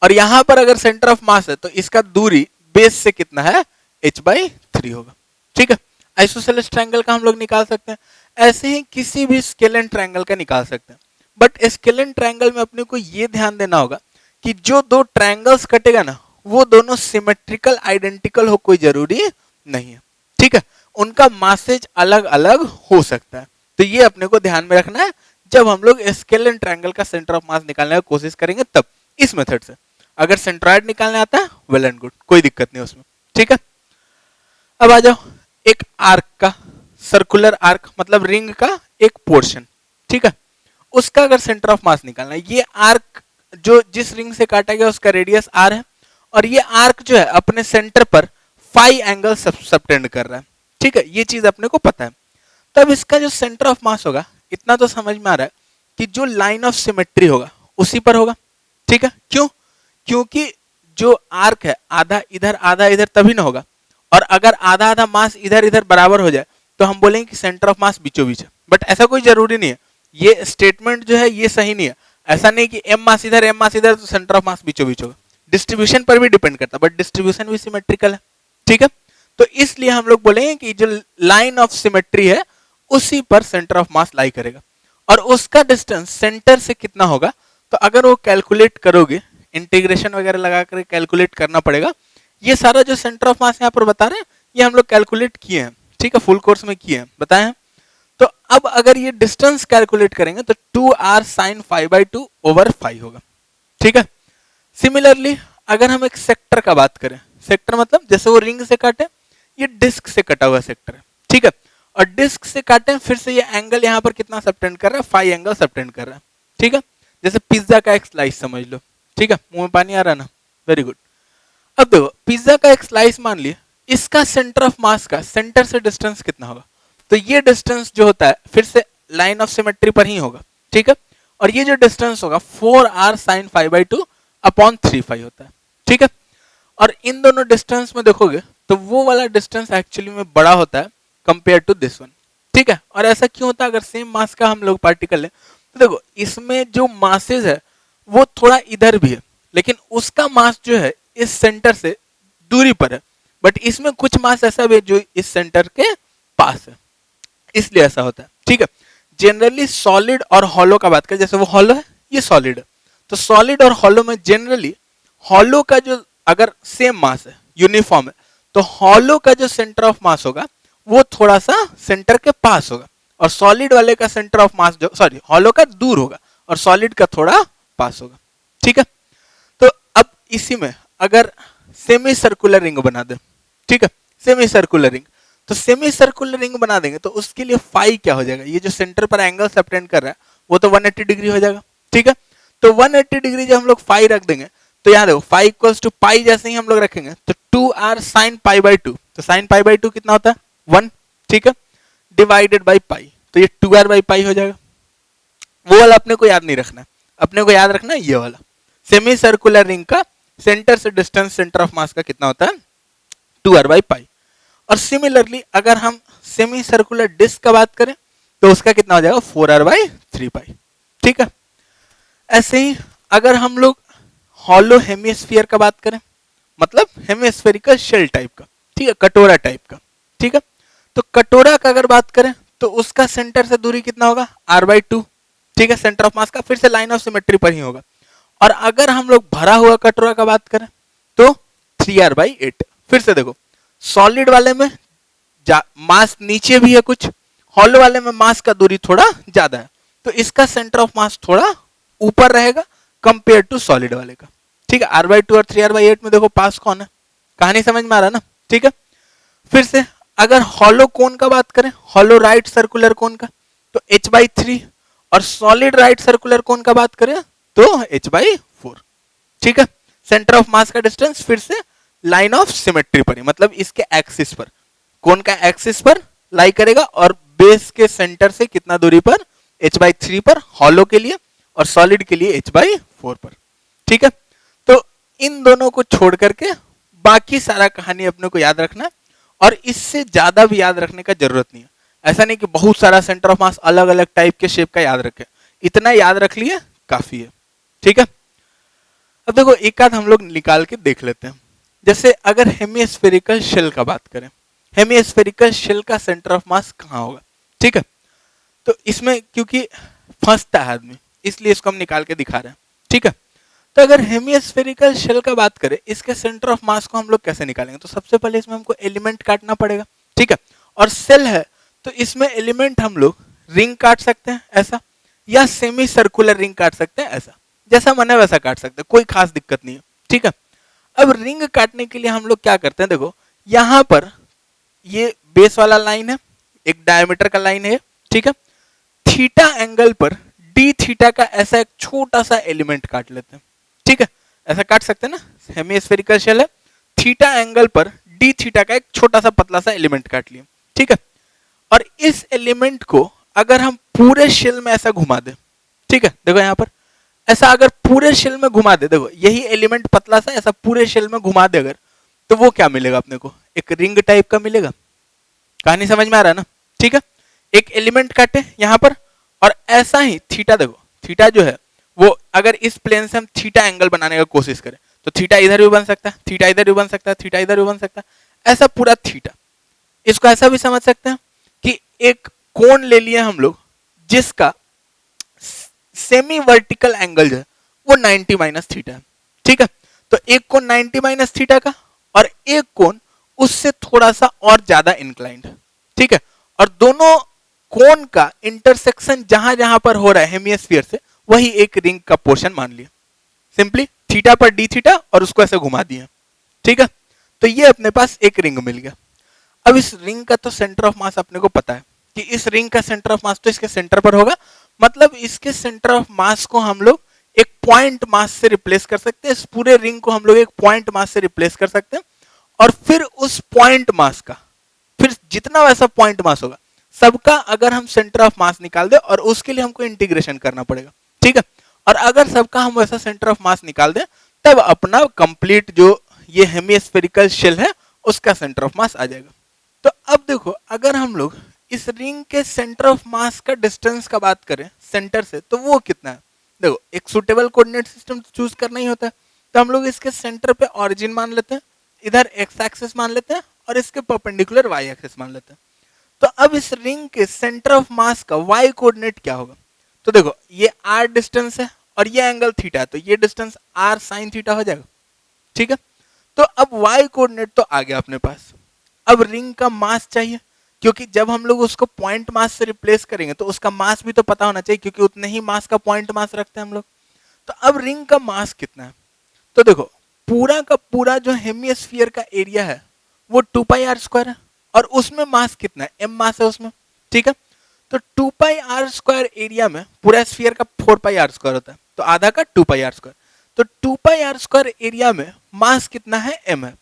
और यहां पर अगर सेंटर ऑफ मास है तो इसका दूरी बेस से कितना है, h/3 होगा। ठीक है, आइसोसेलेस ट्रायंगल का हम लोग निकाल सकते हैं, ऐसे ही किसी भी स्केलेन ट्रायंगल का निकाल सकते हैं। बट स्केलेन ट्रायंगल में अपने को ये ध्यान देना होगा कि जो दो ट्रायंगल्स कटेगा ना, वो दोनों सिमेट्रिकल आइडेंटिकल हो, कोई जरूरी नहीं है। ठीक है, उनका मासेज अलग अलग हो सकता है, तो ये अपने को ध्यान में रखना है जब हम लोग स्केलेन ट्रायंगल का सेंटर ऑफ मास निकालने की कोशिश करेंगे तब, इस मेथड से। अगर सेंट्रॉइड निकालने आता है वेल एंड गुड, कोई दिक्कत नहीं उसमें। ठीक है, अब आ जाओ एक आर्क का, सर्कुलर आर्क मतलब रिंग का एक पोर्शन। ठीक है, उसका अगर सेंटर ऑफ मास निकालना है, ये आर्क जो जिस रिंग से काटा गया उसका रेडियस r है, और ये आर्क जो है अपने सेंटर पर फाई एंगल सबटेंड कर रहा है। ठीक है, ये चीज अपने को पता है। तब इसका जो सेंटर ऑफ मास होगा, इतना तो समझ में आ रहा है कि जो लाइन ऑफ सिमेट्री होगा उसी पर होगा। ठीक है, क्यों, क्योंकि जो आर्क है आधा इधर तभी ना होगा, और अगर आधा आधा मास इधर इधर बराबर हो जाए तो हम बोलेंगे कि सेंटर ऑफ मास बीचों बीच है। बट ऐसा कोई जरूरी नहीं है, ये स्टेटमेंट जो है ये सही नहीं है। ऐसा नहीं कि m मास इधर तो सेंटर ऑफ मास बीचों बीच होगा, डिस्ट्रीब्यूशन पर भी डिपेंड करता है, बट डिस्ट्रीब्यूशन भी सिमेट्रिकल है। ठीक है, तो इसलिए हम लोग बोलेंगे कि जो लाइन ऑफ सिमेट्री है उसी पर सेंटर ऑफ मास लाई करेगा, और उसका डिस्टेंस सेंटर से कितना होगा, तो अगर वो कैलकुलेट करोगे, इंटीग्रेशन वगैरह लगा कर कैलकुलेट करना पड़ेगा। ये सारा जो सेंटर ऑफ मास यहाँ पर बता रहे हैं ये हम लोग कैलकुलेट किए हैं। ठीक है, फुल कोर्स में किए हैं, बताए हैं। तो अब अगर ये डिस्टेंस कैलकुलेट करेंगे तो 2r sin π/2 ओवर 5 होगा। ठीक है, सिमिलरली अगर हम एक सेक्टर का बात करें, सेक्टर मतलब जैसे वो रिंग से काटे, ये डिस्क से कटा हुआ सेक्टर है। ठीक है, और डिस्क से काटे फिर से ये एंगल यहाँ पर कितना सबटेंड कर रहा है, 5 एंगल सबटेंड कर रहा है। ठीक है, जैसे पिज्जा का एक स्लाइस समझ लो। ठीक है, मुंह में पानी आ रहा ना, वेरी गुड। अब देखो पिज्जा का एक स्लाइस मान लिए, इसका सेंटर ऑफ मास का सेंटर से डिस्टेंस कितना होगा, तो ये डिस्टेंस जो होता है फिर से लाइन ऑफ सिमेट्री पर ही होगा। ठीक है, और ये जो डिस्टेंस होगा 4r sin π/2 अपॉन 3π होता है। ठीक है, और इन दोनों डिस्टेंस में देखोगे तो वो वाला डिस्टेंस एक्चुअली में बड़ा होता है कंपेयर टू दिस वन। ठीक है, और ऐसा क्यों होता है, अगर सेम मास का हम लोग पार्टिकल लें तो देखो इसमें जो मासेज है वो थोड़ा इधर भी है, लेकिन उसका मास जो है इस सेंटर से दूरी पर है, बट इसमें कुछ मास ऐसा भी है जो इस सेंटर के पास है, इसलिए ऐसा होता है, ठीक है। जनरली सॉलिड और हॉलो का बात करें, जैसे वो हॉलो है, ये सॉलिड है, तो सॉलिड और हॉलो में जनरली हॉलो का जो अगर सेम मास है, यूनिफॉर्म है, तो हॉलो का जो सेंटर ऑफ मास होगा वो थोड़ा सा सेंटर के पास होगा, और सॉलिड वाले का सेंटर ऑफ मास जो सॉरी हॉलो का दूर होगा और सॉलिड का थोड़ा पास होगा, ठीक है। तो अब इसी में अगर सेमी सर्कुलर रिंग बना दे, ठीक है, सेमी सर्कुलर रिंग, तो सेमी सर्कुलर रिंग बना देंगे तो उसके लिए फाई क्या हो जाएगा, ये जो सेंटर पर एंगल सबटेंड कर रहा है वो तो 180 डिग्री हो जाएगा, ठीक है। तो 180 डिग्री जब हम लोग फाई रख देंगे तो याद देखो फाई इक्वल्स टू पाई जैसे ही हम लोग रखेंगे तो 2r sin पाई बाई 2, तो sin पाई बाई 2 कितना होता है 1, ठीक है, डिवाइडेड बाई पाई, तो ये 2r बाई पाई हो जाएगा। वो वाला अपने को याद नहीं रखना है, अपने को याद रखना है ये वाला सेमी सर्कुलर रिंग का सेंटर से डिस्टेंस सेंटर ऑफ मास का कितना होता है 2r बाई पाई। और सिमिलरली अगर हम सेमी सर्कुलर डिस्क का बात करें तो उसका कितना हो जाएगा 4r बाई 3 पाई, ठीक है। ऐसे ही अगर हम लोग हॉलो हेमिस्फीयर का बात करें, मतलब हेमिस्फेरिकल शेल टाइप का, ठीक है, कटोरा टाइप का, ठीक है, तो कटोरा का अगर बात करें तो उसका सेंटर से दूरी कितना होगा r बाई 2, ठीक है, सेंटर ऑफ मास का, फिर से लाइन ऑफ सिमेट्री पर ही होगा। और अगर हम लोग भरा हुआ कटोरा का बात करें तो 3r बाई 8, फिर से देखो सॉलिड वाले में मास नीचे भी है कुछ, हॉलो वाले में मास का दूरी थोड़ा ज्यादा है, तो इसका सेंटर ऑफ मास थोड़ा ऊपर रहेगा कंपेयर टू सॉलिड वाले का, ठीक है। r बाई 2 और 3r बाई 8 में देखो पास कौन है, कहानी समझ में आ रहा है ना, ठीक है। फिर से अगर हॉलो कोन का बात करें, हॉलो राइट सर्कुलर कोन का, तो h बाई 3, और सॉलिड राइट सर्कुलर कोन का बात करें तो h बाई 4, ठीक है। सेंटर ऑफ मास का डिस्टेंस फिर से लाइन ऑफ सिमेट्री पर ही, मतलब इसके एक्सिस पर, कोन का एक्सिस पर लाई करेगा और बेस के सेंटर से कितना दूरी पर h बाई 3 पर हॉलो के लिए, और सॉलिड के लिए h बाई 4 पर, ठीक है। तो इन दोनों को छोड़ करके बाकी सारा कहानी अपने को याद रखना, और इससे ज्यादा भी याद रखने का जरूरत नहीं है, ऐसा नहीं कि बहुत सारा सेंटर ऑफ मास अलग अलग टाइप के शेप का याद रखे, इतना याद रख लिए काफी है, ठीक है। अब देखो एक आध हम लोग निकाल के देख लेते हैं, जैसे अगर हेमिस्फेरिकल शेल का बात करें, हेमिस्फेरिकल शेल का सेंटर ऑफ मास कहाँ होगा, ठीक है। तो इसमें क्योंकि फंसता है आदमी इसलिए इसको हम निकाल के दिखा रहे हैं, ठीक है। तो अगर हेमिस्फेरिकल शेल का बात करें, इसके सेंटर ऑफ मास को हम लोग कैसे निकालेंगे, तो सबसे पहले इसमें हमको एलिमेंट काटना पड़ेगा, ठीक है। और सेल है तो इसमें एलिमेंट हम लोग रिंग काट सकते हैं ऐसा, या सेमी सर्कुलर रिंग काट सकते हैं ऐसा, जैसा मन है वैसा काट सकते हैं, कोई खास दिक्कत नहीं है, ठीक है। अब रिंग काटने के लिए हम लोग क्या करते हैं, देखो यहां पर ये बेस वाला लाइन है, एक डायमीटर का लाइन है, ठीक है। थीटा एंगल पर डी थीटा का ऐसा एक छोटा सा एलिमेंट काट लेते हैं, ठीक है, ऐसा काट सकते हैं ना, हेमिस्फेरिकल शेल है, थीटा एंगल पर डी थीटा का एक छोटा सा पतला सा एलिमेंट काट लिया, ठीक है। और इस एलिमेंट को अगर हम पूरे शेल में ऐसा घुमा दे, ठीक है, देखो यहां पर ऐसा अगर पूरे शेल में घुमा दे, देखो यही एलिमेंट पतला सा ऐसा पूरे शेल में घुमा दे अगर, तो वो क्या मिलेगा अपने को, एक रिंग टाइप का मिलेगा, कहानी समझ में आ रहा है ना, ठीक है। एक एलिमेंट काटे यहां पर, और ऐसा ही थीटा, देखो थीटा जो है वो अगर इस प्लेन से हम थीटा एंगल बनाने का कोशिश करें तो थीटा इधर भी बन सकता है, थीटा इधर भी बन सकता है, थीटा इधर भी बन सकता है, ऐसा पूरा थीटा। इसको ऐसा भी समझ सकते हैं कि एक कोण ले लिए हम लोग जिसका सेमी वर्टिकल एंगल जो है वो 90 माइनस थीटा है, ठीक है। तो एक कोण 90 माइनस थीटा का, और एक कोण उससे थोड़ा सा और ज्यादा इंक्लाइंड, ठीक है। और दोनों कोण का इंटरसेक्शन जहां जहां पर हो रहा है हेमिस्फीयर से, वही एक रिंग का पोर्शन मान लिया, सिंपली थीटा पर डी थीटा और उसको ऐसे घुमा दिया, ठीक है। तो ये अपने पास एक रिंग मिल गया। अब इस रिंग का तो सेंटर ऑफ मास अपने को पता है कि इस रिंग का सेंटर ऑफ मास तो इसके सेंटर पर होगा, मतलब इसके सेंटर ऑफ मास को हम लोग एक पॉइंट मास से रिप्लेस कर सकते हैं, इस पूरे रिंग को हम लोग एक पॉइंट मास से रिप्लेस कर सकते हैं, और फिर उस पॉइंट मास का फिर जितना वैसा पॉइंट मास होगा सबका अगर हम सेंटर ऑफ मास निकाल दे, और उसके लिए हमको इंटीग्रेशन करना पड़ेगा, ठीक है। और अगर सबका हम वैसा सेंटर ऑफ मास निकाल दें तब अपना कंप्लीट जो ये हेमिस्फेरिकल शेल है उसका सेंटर ऑफ मास आ जाएगा। तो अब देखो अगर हम लोग इस रिंग के सेंटर ऑफ मास का डिस्टेंस का बात करें सेंटर से, तो वो कितना है, देखो एक सुटेबल कोऑर्डिनेट सिस्टम चूज करना ही होता है, तो हम लोग इसके सेंटर पे ऑरिजिन मान लेते हैं, इधर एक्स एक्सिस मान लेते हैं और इसके परपेंडिकुलर वाई एक्सिस मान लेते हैं। तो अब इस रिंग के सेंटर ऑफ मास का वाई कोऑर्डिनेट क्या होगा? तो देखो ये आर डिस्टेंस है और ये एंगल थीटा है, तो ये डिस्टेंस आर साइन थीटा हो जाएगा, ठीक है। तो अब वाई कोऑर्डिनेट तो आ गया अपने पास। अब रिंग का मास चाहिए, क्योंकि जब हम लोग उसको पॉइंट मास से रिप्लेस करेंगे तो उसका मास भी तो पता होना चाहिए, क्योंकि उतने ही मास का पॉइंट मास रखते हैं हम लोग। तो अब रिंग का मास कितना है? तो देखो पूरा का पूरा जो हेमिस्फीयर का एरिया है वो 2 पाई आर स्क्वायर है, और उसमें मास कितना है? m मास है उसमें, ठीक है। तो 2 पाई आर स्क्वायर एरिया में पूरा स्फीयर का 4 पाई आर स्क्वायर होता है, तो आधा का 2 पाई आर स्क्वायर। तो 2 पाई आर स्क्वायर एरिया में मास कितना है? m है।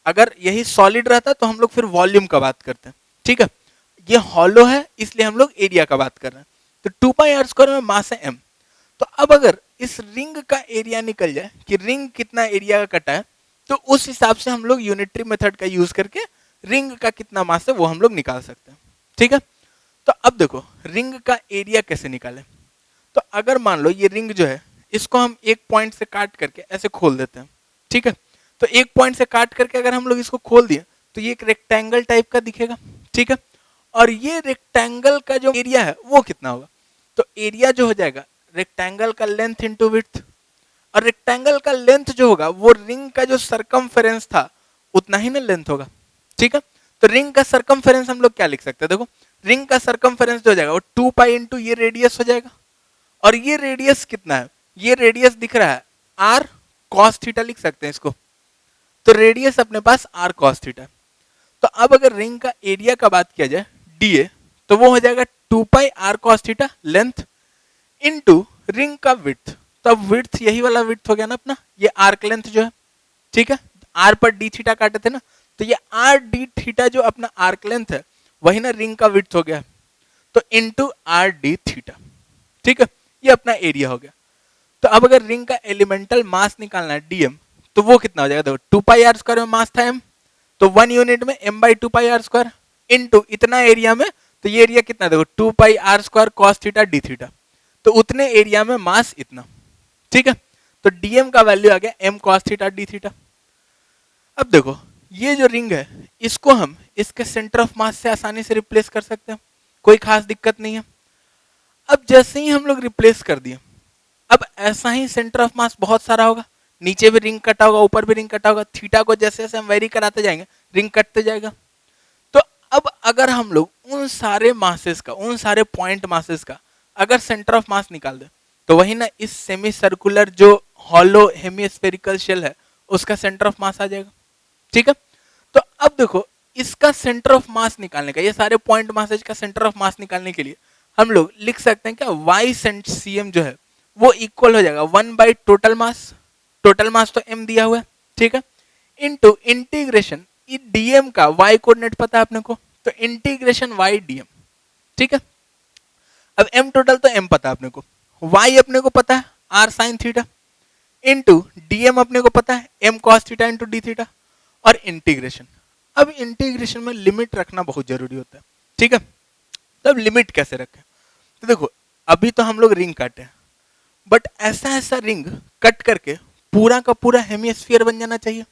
अगर यही सॉलिड रहता तो हम लोग फिर वॉल्यूम का बात करते हैं, ठीक है। ये हॉलो है इसलिए हम लोग एरिया का बात कर रहे हैं। तो 2 पाई आर स्क्वायर में मास है m। तो अब अगर इस रिंग का एरिया निकल जाए कि रिंग कितना एरिया का कटा है, तो उस हिसाब से हम लोग यूनिटरी मेथड का यूज करके रिंग का कितना मास है वो हम लोग निकाल सकते हैं, ठीक है। तो अब देखो रिंग का एरिया कैसे निकालें। तो अगर मान लो ये रिंग जो है इसको हम एक पॉइंट से काट करके ऐसे खोल देते हैं, ठीक है। तो एक पॉइंट से काट करके अगर हम लोग इसको खोल दिए तो ये एक रेक्टेंगल टाइप का दिखेगा, ठीक है। और ये रेक्टेंगल का जो एरिया है वो कितना होगा? तो एरिया जो हो जाएगा रेक्टेंगल का लेंथ इंटू विड्थ, और रेक्टेंगल का लेंथ जो होगा वो रिंग का जो सरकमफेरेंस था उतना ही ना लेंथ होगा, ठीक है। तो रिंग का सरकमफेरेंस हम लोग क्या लिख सकते हैं? देखो रिंग का सरकमफेरेंस जो हो जाएगा वो 2 पाई इंटू ये रेडियस हो जाएगा, और ये रेडियस कितना है? ये रेडियस दिख रहा है आर कॉस थीटा, लिख सकते हैं इसको। तो रेडियस अपने पास आर कॉस थीटा। तो अब अगर रिंग का एरिया का बात किया जाए डी ए, तो वो हो जाएगा 2 pi R cos theta length into ring का विड्थ। तो अब विड्थ यही वाला विड्थ हो गया ना अपना, ये आर्क लेंथ जो है, ठीक है। आर पर डी थीटा काटे थे ना, तो ये आर डी थीटा जो अपना आर्क लेंथ है वही ना रिंग का विड्थ हो गया, तो इनटू आर डी थीटा, ठीक है। ये अपना एरिया हो गया। तो अब अगर रिंग का एलिमेंटल मास निकालना है डीएम, तो वो कितना हो जाएगा? देखो 2 पाई आर स्क्वायर में मास था m, तो 1 यूनिट में m by 2 pi R square into इतना एरिया में, तो ये एरिया कितना? देखो 2 pi R square cos theta D theta, तो उतने एरिया में मास इतना, ठीक है। तो डीएम का वैल्यू आ गया m cos theta D theta. अब देखो ये जो रिंग है इसको हम इसके सेंटर ऑफ मास से आसानी से रिप्लेस कर सकते हैं, कोई खास दिक्कत नहीं है। अब जैसे ही हम लोग रिप्लेस कर दिए, अब ऐसा ही सेंटर ऑफ मास बहुत सारा होगा, नीचे भी रिंग कटा होगा ऊपर भी रिंग कटा होगा, थीटा को जैसे जैसे हम वेरी कराते जाएंगे रिंग कटते जाएगा। तो अब अगर हम लोग उन सारे मासेस का, उन सारे पॉइंट मासेस का अगर सेंटर ऑफ मास निकाल दे, तो वही ना इस सेमी सर्कुलर जो हॉलो हेमिस्फेरिकल शेल है उसका सेंटर ऑफ मास आ जाएगा, ठीक है। तो अब देखो इसका सेंटर ऑफ मास निकालने का, ये सारे पॉइंट मासेज का सेंटर ऑफ मास निकालने के लिए हम लोग लिख सकते हैं क्या, वाई सेंट सी एम जो है वो इक्वल हो जाएगा 1 बाई टोटल मास तो m दिया हुआ है, ठीक है, इनटू इंटीग्रेशन डीएम का y कोऑर्डिनेट पता है अपने को, तो इंटीग्रेशन y dm, ठीक है। अब m टोटल तो m पता है अपने को, y अपने को पता है r sine theta, into dm अपने को पता है m cos theta into d theta, और इंटीग्रेशन। अब इंटीग्रेशन में लिमिट रखना बहुत जरूरी होता है, ठीक है। तब लिमिट कैसे रखें? तो देखो अभी तो हम लोग रिंग काटे हैं, बट ऐसा ऐसा रिंग कट करके पूरा का पूरा हेमिस्फीयर बन जाना चाहिए,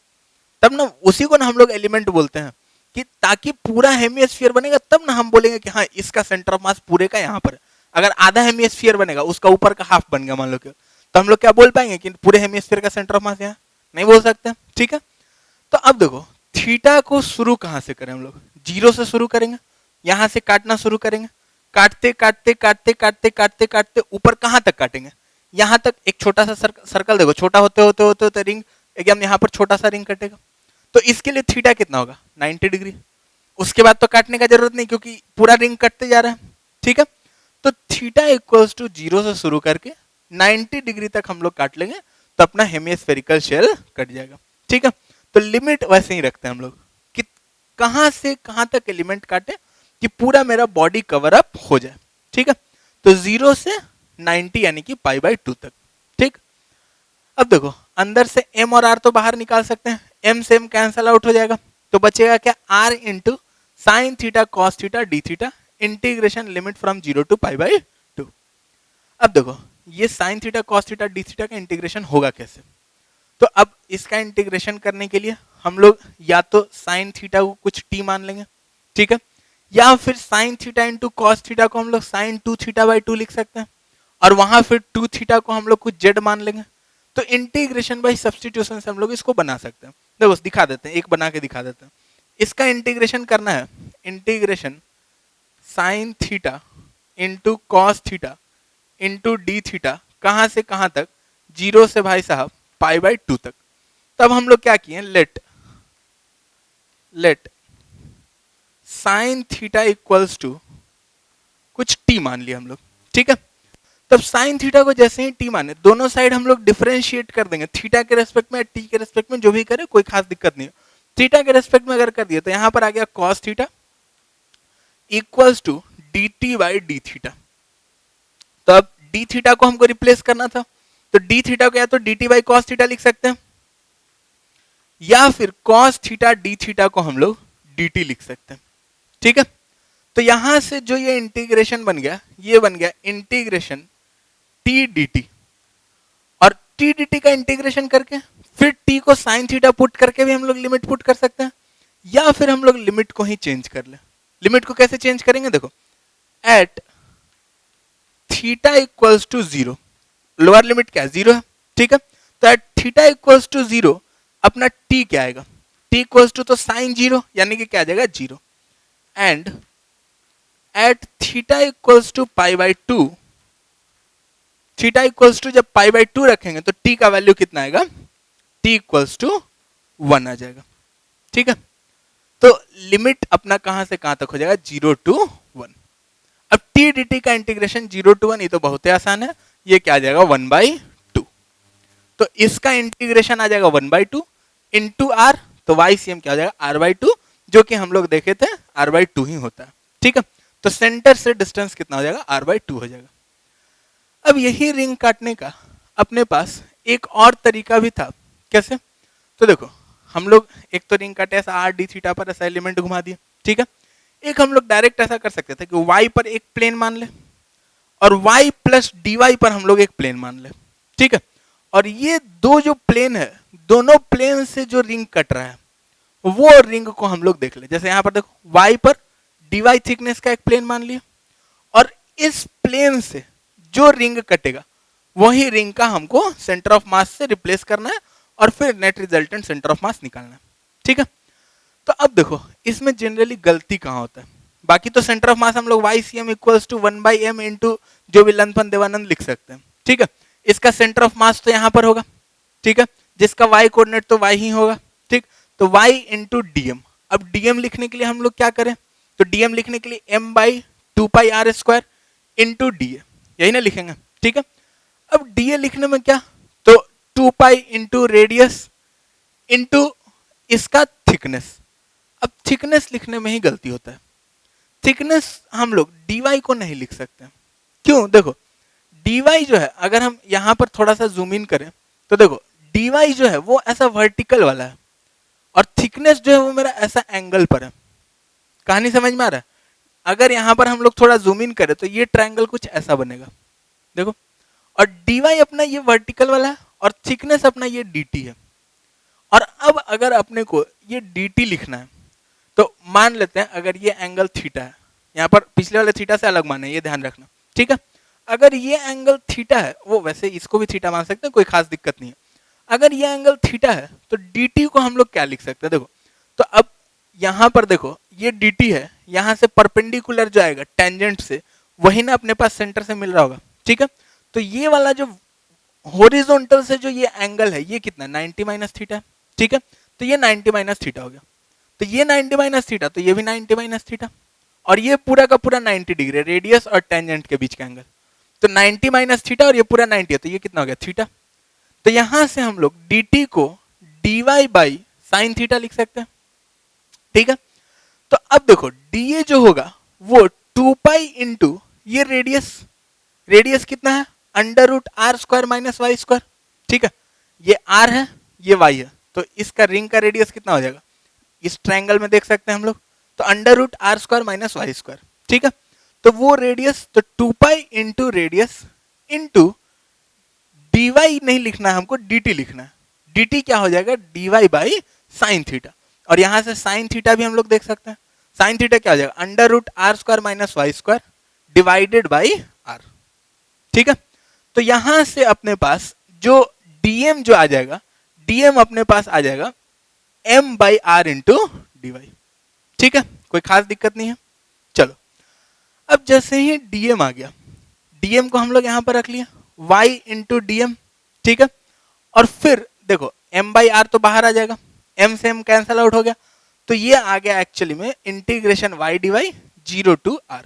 तब ना उसी को ना हम लोग एलिमेंट बोलते हैं, कि ताकि पूरा हेमिस्फीयर बनेगा तब ना हम बोलेंगे कि हाँ इसका सेंटर ऑफ मास पूरे का यहाँ पर है। अगर आधा हेमिस्फीयर बनेगा उसका ऊपर का हाफ बन गया मान लो, तो हम लोग क्या बोल पाएंगे कि पूरे हेमिस्फीयर का सेंटर ऑफ मास यहाँ? नहीं बोल सकते, ठीक है। तो अब देखो थीटा को शुरू कहाँ से करें हम लोग? जीरो से शुरू करेंगे, यहां से काटना शुरू करेंगे, काटते काटते काटते काटते काटते काटते ऊपर कहां तक काटेंगे? यहां तक एक छोटा सा सर्कल देखो, छोटा होते होते होते होते रिंग एकदम यहाँ पर छोटा सा रिंग कटेगा, तो इसके लिए थीटा कितना होगा? 90 डिग्री। उसके बाद तो काटने का जरूरत नहीं क्योंकि पूरा रिंग कटते जा रहा है, ठीक है। तो थीटा इक्वल्स टू जीरो से शुरू करके 90 डिग्री तक हम लोग काट लेंगे, तो अपना हेमिस्फेरिकल शेल कट जाएगा, ठीक है। तो लिमिट वैसे ही रखते हैं हम लोग कि कहां से कहां तक एलिमेंट काटे कि पूरा मेरा बॉडी कवर अप हो जाए, ठीक है। तो 0 से 90 यानी कि पाई बाई 2 तक, ठीक। अब देखो अंदर से m और r तो बाहर निकाल सकते हैं, m से m कैंसल आउट हो जाएगा, तो बचेगा क्या? r into sine theta cos theta D theta integration limit from 0 to pi by 2। अब देखो ये sine theta cos theta D theta का इंटीग्रेशन होगा कैसे? तो अब इसका इंटीग्रेशन करने के लिए हम लोग या तो साइन थीटा को कुछ टी मान लेंगे, ठीक है, या फिर sine theta into cos theta को हम लोग साइन 2 थीटा बाई 2 लिख सकते हैं, और वहां फिर 2 थीटा को हम लोग कुछ जेड मान लेंगे। तो इंटीग्रेशन बाई सब्सटीट्यूशन से हम लोग इसको बना सकते हैं। देखो दिखा देते हैं, एक बना के दिखा देते हैं। इसका इंटीग्रेशन करना है, integration sine theta into cos theta into D theta, कहां से कहां तक, 0 से भाई साहब पाई बाई 2 तक। तब हम लोग क्या किए, let sine theta equals to कुछ टी मान लिया हम लोग, ठीक है। तब साइन थीटा को जैसे ही टी माने, दोनों साइड हम लोग डिफरेंशिएट कर देंगे, थीटा के रेस्पेक्ट में, टी के रेस्पेक्ट में, जो भी करे कोई खास दिक्कत नहीं है। थीटा के रेस्पेक्ट में अगर कर दिया तो यहां पर आ गया cos theta equals to D T by D theta. तो अब डी थीटा को हमको रिप्लेस करना था, तो डी थीटा को या तो D T by cos theta लिख सकते हैं, या फिर कॉस थीटा डी थीटा को हम लोग डी टी लिख सकते हैं, ठीक है। तो यहां से जो ये इंटीग्रेशन बन गया, ये बन गया इंटीग्रेशन टी डी टी, और टी डी टी का इंटीग्रेशन करके फिर टी को साइन थीटा पुट करके भी हम लोग लिमिट पुट कर सकते हैं, या फिर हम लोग लिमिट को ही चेंज कर ले। लिमिट को कैसे चेंज करेंगे, देखो at theta equals to 0, lower limit क्या है, 0 है, ठीक है। तो एट थीटा इक्वल्स टू 0 अपना टी क्या आएगा, टी इक्वल्स टू तो साइन 0, यानी कि क्या आ जाएगा 0, and at theta equals to pi by 2, theta equals to जब पाई बाई 2 रखेंगे तो टी का वैल्यू कितना आएगा, टी इक्वल्स टू 1 आ जाएगा, ठीक है। तो लिमिट अपना कहां से कहां तक हो जाएगा, 0 टू 1। अब टी डी टी का इंटीग्रेशन 0 टू 1, ये तो बहुत ही आसान है, ये क्या आ जाएगा 1/2। तो इसका इंटीग्रेशन आ जाएगा 1/2 इंटू आर, तो वाई सी एम क्या हो जाएगा r/2, जो कि हम लोग देखे थे r/2 ही होता है, ठीक है। तो सेंटर से डिस्टेंस कितना हो जाएगा, r/2 हो जाएगा। अब यही रिंग काटने का अपने पास एक और तरीका भी था, कैसे, तो देखो हम लोग एक तो रिंग काटे ऐसा आर डी थीटा पर ऐसा एलिमेंट घुमा दिया, ठीक है। एक हम लोग डायरेक्ट ऐसा कर सकते थे कि y पर एक प्लेन मान ले और y प्लस डी वाई पर हम लोग एक प्लेन मान ले, ठीक है। और ये दो जो प्लेन है, दोनों प्लेन से जो रिंग कट रहा है वो रिंग को हम लोग देख ले। जैसे यहां पर देखो y पर डी वाई थिकनेस का एक प्लेन मान लिया, और इस प्लेन से जो रिंग कटेगा वही रिंग का हमको सेंटर ऑफ मास से रिप्लेस करना है, और फिर नेट रिजल्टेंट सेंटर ऑफ मास निकालना है, ठीक है। तो अब देखो इसमें जनरली गलती कहां होता है, बाकी तो सेंटर ऑफ मास हम लोग Y C M equals to 1/m into जो भी लंथपन देवानंद लिख सकते हैं, ठीक है। इसका सेंटर ऑफ मास तो यहां पर होगा, ठीक है, जिसका वाई कोऑर्डिनेट तो वाई ही होगा, ठीक। तो वाई इंटू डीएम, अब डीएम लिखने के लिए हम लोग क्या करें, तो डीएम लिखने के लिए m/2πr² इंटू डी, यही ना लिखेंगे, ठीक है। अब डी लिखने में क्या, तो 2π इंटू रेडियस इंटू इसका थिकनेस। अब थिकनेस लिखने में ही गलती होता है, थिकनेस हम लोग dy को नहीं लिख सकते, क्यों, देखो dy जो है, अगर हम यहां पर थोड़ा सा जूम इन करें तो देखो dy जो है वो ऐसा वर्टिकल वाला है, और थिकनेस जो है वो मेरा ऐसा एंगल पर है। कहानी समझ में आ रहा है, अगर यहां पर हम लोग थोड़ा जूम इन करें तो ये ट्रायंगल कुछ ऐसा बनेगा, देखो, और dy अपना ये वर्टिकल वाला है और थिकनेस अपना ये dt है। और अब अगर अपने को ये dt लिखना है तो मान लेते हैं अगर ये एंगल थीटा है, यहाँ पर पिछले वाले थीटा से अलग माने, ये ध्यान रखना, ठीक है। अगर ये एंगल थीटा है, वो वैसे इसको भी थीटा मान सकते हैं, कोई खास दिक्कत नहीं है। अगर ये एंगल थीटा है तो dt को हम लोग क्या लिख सकते हैं, देखो, तो अब यहाँ पर देखो ये dt है, यहाँ से परपेंडिकुलर जो आएगा टेंजेंट से वही ना अपने पास सेंटर से मिल रहा होगा, ठीक है। तो ये वाला जो हॉरिजॉन्टल से जो ये एंगल है ये कितना 90 माइनस थीटा, ठीक है। तो ये 90 माइनस थीटा हो गया, तो ये 90 माइनस थीटा, तो ये भी 90 माइनस थीटा, और ये पूरा का पूरा 90 डिग्री, रेडियस और टेंजेंट के बीच का एंगल, तो 90 माइनस थीटा और ये पूरा 90 है, तो ये कितना हो गया थीटा। तो यहां से हम लोग dt को dy बाई साइन थीटा लिख सकते हैं, ठीक है। तो अब देखो dA जो होगा वो 2π इंटू ये रेडियस, रेडियस कितना है √r² माइनस y², ठीक है। ये r है, ये y है, तो इसका रिंग का रेडियस कितना हो जाएगा, इस ट्रायंगल में देख सकते हैं हम लोग, तो √r² माइनस y², ठीक है। तो वो रेडियस, तो 2π इंटू रेडियस इंटू dy नहीं लिखना है हमको, dt लिखना है। dt क्या हो जाएगा dy बाई साइन थीटा, और यहां से साइन थीटा भी हम लोग देख सकते हैं। साइन थीटा क्या हो जाएगा, under root R square minus Y square divided by R. ठीक है, तो यहां से अपने पास जो डीएम जो आ जाएगा, डीएम अपने पास आ जाएगा M by R into D Y. ठीक है, कोई खास दिक्कत नहीं है। चलो, अब जैसे ही डीएम आ गया, डीएम को हम लोग यहां पर रख लिया y इंटू डीएम। ठीक है, और फिर देखो m बाई आर तो बाहर आ जाएगा, m से m कैंसल आउट हो गया, तो ये आ गया एक्चुअली में integration y dy 0 to r।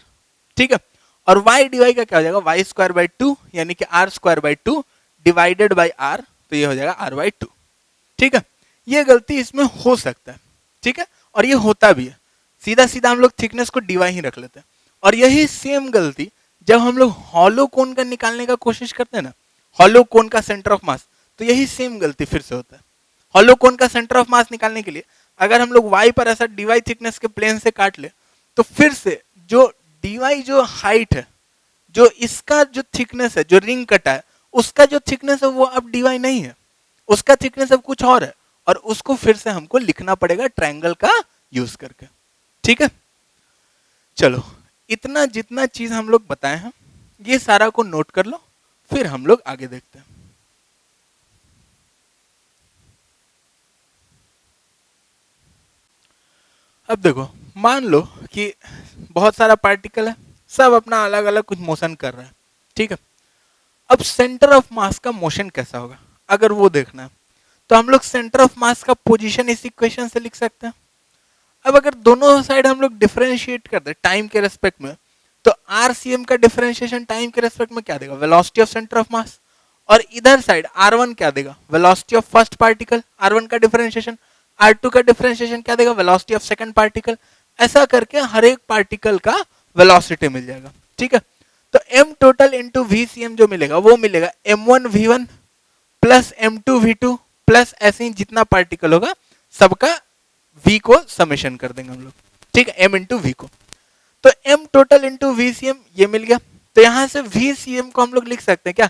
ठीक है, और y dy का क्या हो जाएगा, y स्क्वायर बाई 2 यानी कि r square by 2 divided by r, तो ये हो जाएगा r बाई 2। ठीक है, ये गलती इसमें हो सकता है। ठीक है, और ये होता भी है, सीधा सीधा हम लोग थिकनेस को dy ही रख लेते हैं। और यही सेम गलती जब हम लोग हॉलो कोन का निकालने का कोशिश करते हैं ना, हॉलो कोन का सेंटर ऑफ मास, तो यही सेम गलती फिर से होता है। हॉलो कोन का सेंटर ऑफ मास निकालने के लिए अगर हम लोग y पर ऐसा dy थिकनेस के प्लेन से काट ले, तो फिर से जो dy जो हाइट है, जो इसका जो थिकनेस है, जो रिंग कटा है, उसका जो थिकनेस है वो अब dy नहीं है, उसका थिकनेस अब कुछ और है, और उसको फिर से हमको लिखना पड़ेगा ट्रायंगल का यूज करके। ठीक है, चलो इतना जितना चीज हम लोग बताए हैं ये सारा को नोट कर लो, फिर हम लोग आगे देखते हैं। अब देखो, मान लो कि बहुत सारा पार्टिकल है, सब अपना अलग अलग कुछ मोशन कर रहा है। ठीक है, अब सेंटर ऑफ मास का मोशन कैसा होगा अगर वो देखना है, तो हम लोग सेंटर ऑफ मास का पोजीशन इस इक्वेशन से लिख सकते हैं। अब अगर दोनों साइड हम लोग डिफरेंशिएट कर दे टाइम के रेस्पेक्ट में, तो आरसीएम का डिफरेंशिएशन टाइम के रेस्पेक्ट में क्या देगा, वेलोसिटी ऑफ सेंटर ऑफ मास, और इधर साइड आर1 क्या देगा, velocity of first particle, R1 का डिफरेंशिएशन, आर2 का डिफरेंशिएशन क्या देगा, वेलोसिटी ऑफ सेकंड पार्टिकल। ऐसा करके हर एक पार्टिकल का वेलोसिटी मिल जाएगा। ठीक है, तो m टोटल इंटू VCM जो मिलेगा वो मिलेगा m1v1 प्लस m2v2 प्लस ऐसे ही जितना पार्टिकल होगा सबका v को समेशन कर देंगे हम लोग। ठीक है, m इंटू v को, तो m टोटल इंटू VCM ये मिल गया। तो यहां से VCM को हम लोग लिख सकते हैं क्या,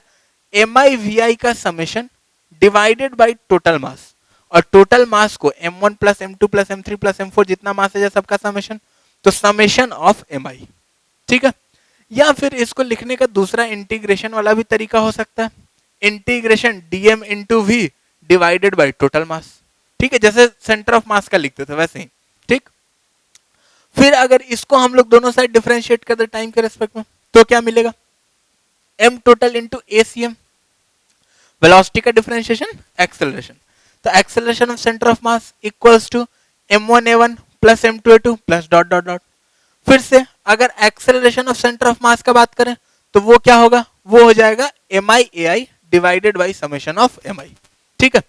MI का summation divided by total mass, और टोटल मास को m1 plus m2 plus m3 plus m4 जितना मास है सबका समेशन, तो समेशन ऑफ MI। ठीक है, या फिर इसको लिखने का दूसरा इंटीग्रेशन वाला भी तरीका हो सकता है, integration dm into v divided by total mass. ठीक है, जैसे सेंटर ऑफ मास का लिखते थे वैसे ही। ठीक, फिर अगर इसको हम लोग दोनों साइड डिफरेंशिएट कर दे टाइम के रेस्पेक्ट में, तो क्या मिलेगा, m total into ACM, velocity का डिफरेंशिएशन एक्सेलरेशन, तो acceleration of centre of mass equals to m1a1 plus m2a2 plus dot dot dot. फिर से अगर acceleration of centre of mass का बात करें तो वो क्या होगा, वो हो जाएगा MI divided by summation of MI। ठीक है,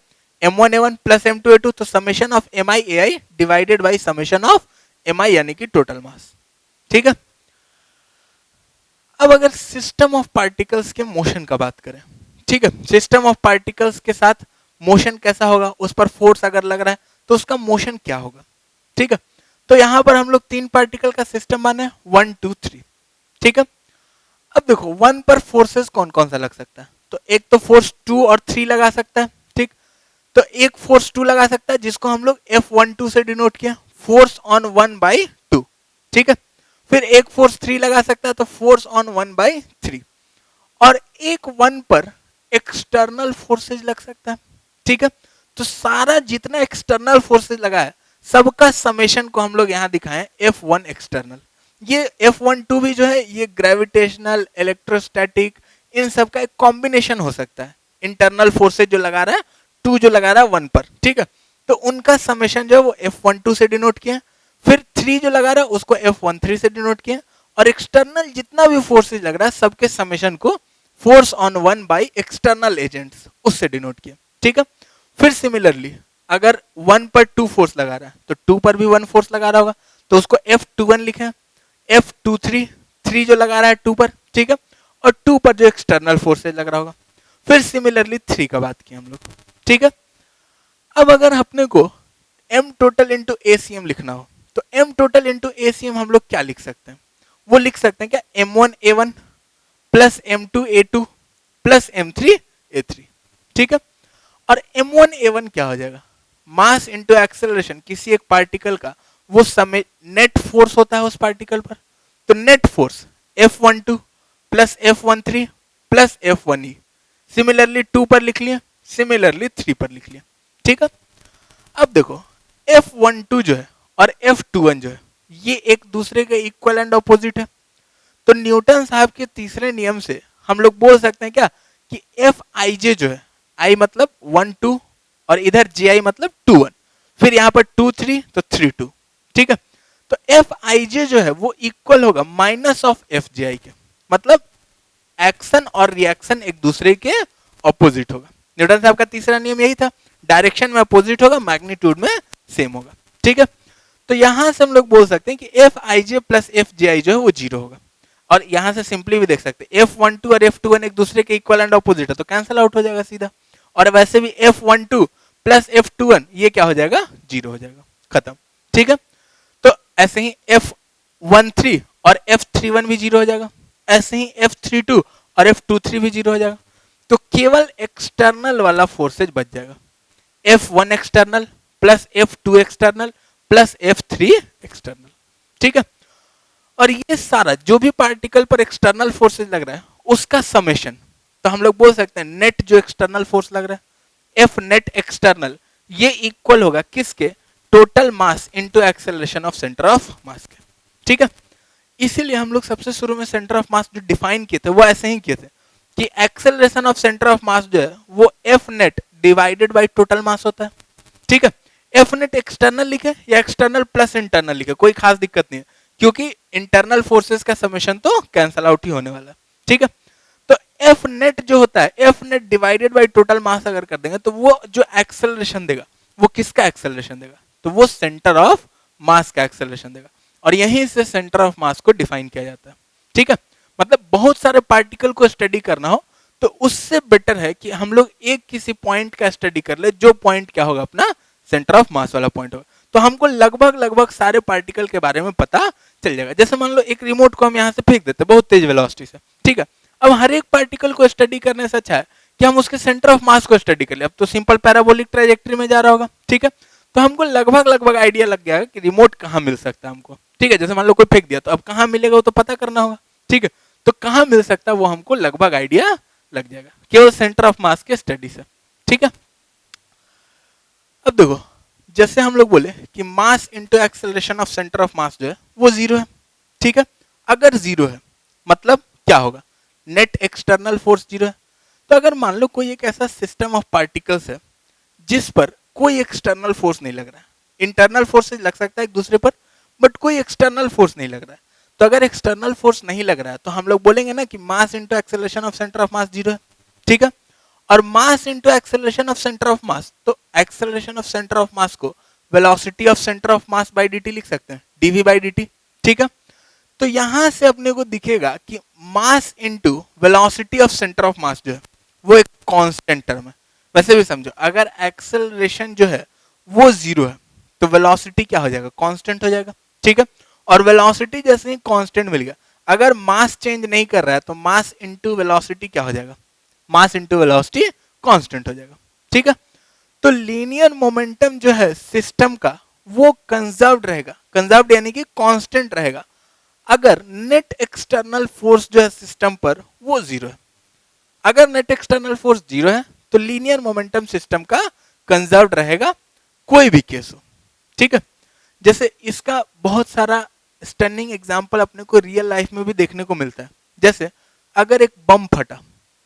m1a1 प्लस m2a2, तो summation of MI divided by summation of MI यानी कि टोटल मास। ठीक है, अब अगर सिस्टम ऑफ पार्टिकल्स के मोशन का बात करें, ठीक है, सिस्टम ऑफ पार्टिकल्स के साथ मोशन कैसा होगा, उस पर फोर्स अगर लग रहा है तो उसका मोशन क्या होगा। ठीक है, तो यहां पर हम लोग 3 पार्टिकल का सिस्टम बना है, 1 2 3। ठीक है, अब देखो 1 पर फोर्सेस कौन कौन सा लग सकता है, तो एक तो फोर्स 2 और 3 लगा सकता है। ठीक, तो एक फोर्स 2 लगा सकता है जिसको हम लोग F12 से डिनोट किया, फोर्स ऑन 1 बाई 2। ठीक है, फिर एक फोर्स 3 लगा सकता है तो फोर्स ऑन 1 बाई 3, और एक 1 पर एक्सटर्नल फोर्सेज लग सकता है। ठीक है, तो सारा जितना एक्सटर्नल फोर्सेज लगा है सबका समेशन को हम लोग यहां दिखाएं F1 एक्सटर्नल। ये F12 भी जो है ये ग्रेविटेशनल, इलेक्ट्रोस्टैटिक, इन सब का एक कॉम्बिनेशन हो सकता है। इंटरनल फोर्सेज जो लगा रहा है 2 जो लगा रहा है 1 पर, ठीक है, तो उनका समेशन जो है वो F12 से डिनोट किया, फिर 3 जो लगा रहा है उसको F13 से डिनोट किया, और एक्सटर्नल जितना भी फोर्सेज लग रहा है सबके समेशन को force on 1 by external agents उससे डिनोट किया। ठीक है, फिर सिमिलरली अगर 1 पर 2 फोर्स लगा रहा है तो 2 पर भी 1 फोर्स लगा रहा होगा, तो उसको F21 लिखें, F23 3 जो लगा रहा है 2 पर, ठीक है, और 2 पर जो एक्सटर्नल फोर्सेज लग रहा होगा, फिर सिमिलरली 3 का बात किया हम लोग। ठीक है, अब अगर अपने को m टोटल इंटू ACM लिखना हो तो m टोटल इंटू ACM हम लोग क्या लिख सकते हैं, वो लिख सकते हैं क्या, m1a1 plus m2a2 plus m3a3। ठीक है, और m1a1 क्या हो जाएगा, मास इंटू एक्सेलरेशन किसी एक पार्टिकल का वो समय नेट फोर्स होता है उस पार्टिकल पर। तो net force F12 plus F13 plus F1e, similarly 2 पर लिख लिया, सिमिलरली 3 पर लिख लिया। ठीक है, अब देखो F12 जो है और F21 जो है ये एक दूसरे के इक्वल एंड ऑपोजिट है। तो न्यूटन साहब के तीसरे नियम से हम लोग बोल सकते हैं क्या कि एफ आई जे जो है, आई मतलब 1 2 और इधर जी आई मतलब 2 1, फिर यहाँ पर 2 3 तो 3 2। ठीक है, तो एफ आई जे जो है वो इक्वल होगा माइनस ऑफ एफ जे आई के, मतलब एक्शन और रिएक्शन एक दूसरे के ऑपोजिट होगा। न्यूटन साहब का तीसरा नियम यही था, डायरेक्शन में अपोजिट होगा, मैग्नीट्यूड में सेम होगा। ठीक है, तो यहां से हम लोग बोल सकते हैं कि F I J plus F J I जो है वो जीरो होगा। और यहां से सिंपली भी देख सकते हैं F12 और F21 एक दूसरे के इक्वल एंड ऑपोजिट है, तो कैंसिल आउट हो जाएगा सीधा। और वैसे भी F12 प्लस F21 ये क्या हो जाएगा, जीरो हो जाएगा, खत्म। ठीक है, तो ऐसे ही F13 और F31 भी जीरो हो जाएगा, ऐसे ही F32 और F23 भी जीरो हो जाएगा। तो केवल एक्सटर्नल वाला फोर्सेज बच जाएगा, F1 external plus F2 external plus F3 external. ठीक है, और ये सारा जो भी पार्टिकल पर एक्सटर्नल फोर्सेज लग रहा है उसका समेशन, तो हम लोग बोल सकते हैं नेट जो एक्सटर्नल फोर्स लग रहा है एफ नेट एक्सटर्नल, ये इक्वल होगा किसके, total mass into acceleration of centre of मास के। ठीक है, इसीलिए हम लोग सबसे शुरू में सेंटर ऑफ मास जो डिफाइन किए थे वो ऐसे ही किए थे कि एक्सेलरेशन ऑफ सेंटर ऑफ मास जो है वो F net divided by total mass होता है। ठीक है, एफ नेट एक्सटर्नल लिखे या एक्सटर्नल प्लस इंटरनल लिखे कोई खास दिक्कत नहीं है, क्योंकि इंटरनल फोर्सेस का समेशन तो कैंसल आउट ही होने वाला है। ठीक है, तो एफ नेट जो होता है F net divided by total mass अगर कर देंगे तो वो जो एक्सेलरेशन देगा वो किसका एक्सेलरेशन देगा, तो वो सेंटर ऑफ मास का एक्सेलरेशन देगा। और यहीं से सेंटर ऑफ मास को डिफाइन किया जाता है। ठीक है, मतलब बहुत सारे पार्टिकल को स्टडी करना हो तो उससे बेटर है कि हम लोग एक किसी पॉइंट का स्टडी कर ले, जो पॉइंट क्या होगा अपना सेंटर ऑफ मास वाला पॉइंट होगा, तो हमको लगभग लगभग सारे पार्टिकल के बारे में पता चल जाएगा। जैसे मान लो एक रिमोट को हम यहाँ से फेंक देते बहुत तेज वेलोसिटी से, ठीक है, अब हर एक पार्टिकल को स्टडी करने से अच्छा है कि हम उसके सेंटर ऑफ मास को स्टडी कर ले। अब तो सिंपल पैराबोलिक ट्रैजेक्टरी में जा रहा होगा, ठीक है, तो हमको लगभग लगभग आइडिया लग गया कि रिमोट कहाँ मिल सकता है हमको। ठीक है, जैसे मान लो कोई फेंक दिया तो अब कहाँ मिलेगा वो तो पता करना होगा। ठीक है, तो कहाँ मिल सकता है वो हमको लगभग आइडिया लग जाएगा केवल सेंटर ऑफ मास के स्टडी से। ठीक है, अब देखो जैसे हम लोग बोले कि mass into acceleration of centre of मास जो है वो जीरो है। ठीक है, अगर जीरो है मतलब क्या होगा, नेट एक्सटर्नल फोर्स जीरो है। तो अगर मान लो कोई एक ऐसा सिस्टम ऑफ पार्टिकल्स है जिस पर कोई एक्सटर्नल फोर्स नहीं लग रहा है, इंटरनल फोर्स लग सकता है एक दूसरे पर बट कोई एक्सटर्नल फोर्स नहीं लग रहा है, तो अगर एक्सटर्नल फोर्स नहीं लग रहा है तो हम लोग बोलेंगे ना कि mass into acceleration of centre of mass zero है। ठीक है, और mass into acceleration of centre of mass, तो acceleration of centre of mass को velocity of centre of mass by dt लिख सकते हैं, dv बाय dt। ठीक है, तो यहां से अपने को दिखेगा कि mass into velocity of centre of मास जो है वो एक कांस्टेंट टर्म है। वैसे भी समझो अगर एक्सेलरेशन जो है वो जीरो है तो वेलोसिटी क्या हो जाएगा, कांस्टेंट हो जाएगा। ठीक है, और वेलोसिटी जैसे ही कांस्टेंट मिल गया, अगर मास चेंज नहीं कर रहा है तो मास इंटू वेलोसिटी क्या हो जाएगा, मास इंटू वेलोसिटी कांस्टेंट हो जाएगा। ठीक है, तो लीनियर मोमेंटम जो है सिस्टम का वो कंजर्व्ड रहेगा, कंजर्व्ड यानी कि कांस्टेंट रहेगा अगर नेट एक्सटर्नल फोर्स जो है सिस्टम पर वो जीरो है। अगर नेट एक्सटर्नल फोर्स जीरो है तो लीनियर मोमेंटम सिस्टम का कंजर्व्ड रहेगा कोई भी केस हो। ठीक है, जैसे इसका बहुत सारा स्टनिंग एग्जांपल अपने को रियल लाइफ में भी देखने को मिलता है। जैसे अगर एक बम फटा,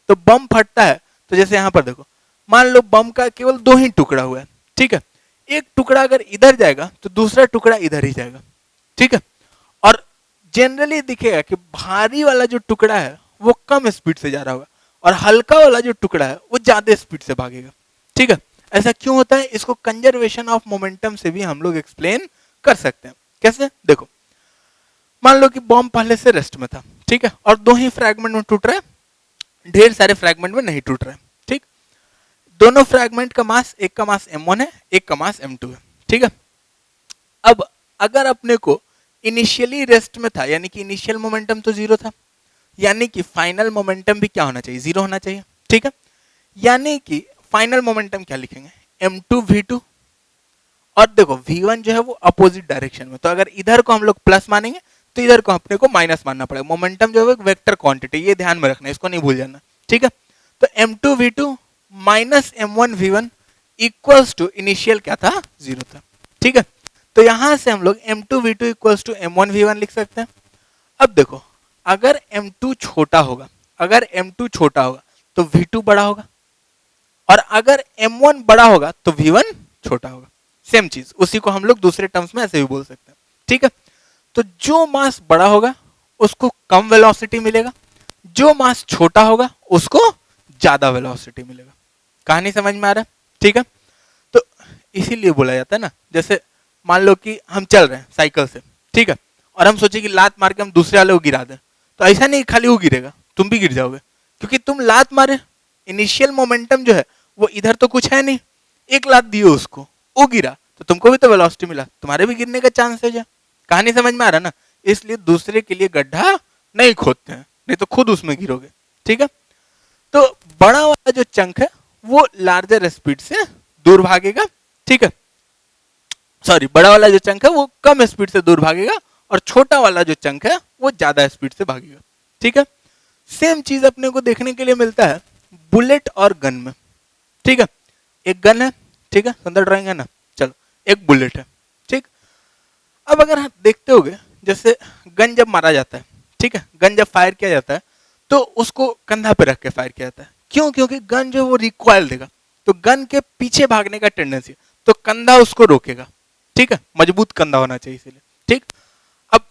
तो बम फटता है तो जैसे यहां पर देखो मान लो बम का केवल दो ही टुकड़ा हुआ है। ठीक है, एक टुकड़ा अगर इधर जाएगा तो दूसरा टुकड़ा इधर ही जाएगा। ठीक है, और जनरली दिखेगा कि भारी वाला जो टुकड़ा है वो कम स्पीड से जा रहा होगा और हल्का वाला जो टुकड़ा है वो ज्यादा स्पीड से भागेगा। ठीक है, ऐसा क्यों होता है, इसको कंजर्वेशन ऑफ मोमेंटम से भी हम लोग एक्सप्लेन कर सकते हैं। कैसे, देखो मान लो कि बॉम्ब पहले से रेस्ट में था, ठीक है, और दो ही फ्रैगमेंट में टूट रहा है, ढेर सारे फ्रैगमेंट में नहीं टूट रहा है। ठीक, दोनों फ्रैगमेंट का मास, एक का मास m1 है, एक का मास m2 है। ठीक है, अब अगर अपने को इनिशियली रेस्ट में था यानी कि इनिशियल मोमेंटम तो जीरो था, यानी कि फाइनल मोमेंटम भी क्या होना चाहिए, जीरो होना चाहिए। ठीक है, यानी कि फाइनल मोमेंटम क्या लिखेंगे, m2 v2 और देखो v1 जो है वो अपोजिट डायरेक्शन में, तो अगर इधर को हम लोग प्लस मानेंगे तो इधर को अपने को माइनस मानना पड़ेगा। मोमेंटम जो है एक वेक्टर क्वांटिटी, ये ध्यान में रखना है, इसको नहीं भूल जाना, ठीक है। तो m2v2 minus m1v1 equals to initial क्या था, 0 था, ठीक है। तो यहां से हम लोग m2v2 इक्वल्स टू m1v1 लिख सकते हैं। अब देखो अगर m2 छोटा होगा, अगर m2 छोटा होगा तो v2 बड़ा होगा, और अगर m1 बड़ा होगा तो v1 छोटा होगा। सेम चीज, उसी को हम लोग दूसरे टर्म्स में ऐसे भी बोल सकते हैं, ठीक है। तो जो मास बड़ा होगा उसको कम वेलोसिटी मिलेगा, जो मास छोटा होगा उसको ज्यादा वेलोसिटी मिलेगा। कहानी समझ में आ रहा है, ठीक है। तो इसीलिए बोला जाता है ना, जैसे मान लो कि हम चल रहे हैं साइकिल से, ठीक है, और हम सोचे कि लात मार के हम दूसरे वाले को गिरा दें, तो ऐसा नहीं खाली वो गिरेगा, तुम भी गिर जाओगे, क्योंकि तुम लात मारे, इनिशियल मोमेंटम जो है वो इधर तो कुछ है नहीं, एक लात दिए उसको, वो गिरा, तो तुमको भी तो वेलोसिटी मिला, तुम्हारे भी गिरने का चांस है। कहानी समझ में आ रहा ना, इसलिए दूसरे के लिए गड्ढा नहीं खोदते हैं, नहीं तो खुद उसमें गिरोगे, ठीक है। तो बड़ा वाला जो चंक है वो लार्जर स्पीड से दूर भागेगा, ठीक है, सॉरी, बड़ा वाला जो चंक है वो कम स्पीड से दूर भागेगा, और छोटा वाला जो चंक है वो ज्यादा स्पीड से भागेगा, ठीक है। सेम चीज अपने को देखने के लिए मिलता है बुलेट और गन में, ठीक है। एक गन है, ठीक है, सुंदर ड्राइंग है ना, चलो एक बुलेट है, ठीक। अब अगर आप देखते होगे जैसे गन जब मारा जाता है, ठीक है, गन जब फायर किया जाता है तो उसको कंधा पे रख के फायर किया जाता है, क्यों, क्योंकि गन जो वो रिकॉइल देगा, तो गन के पीछे भागने का टेंडेंसी, तो कंधा उसको रोकेगा, ठीक है, मजबूत कंधा होना चाहिए इसीलिए, ठीक। अब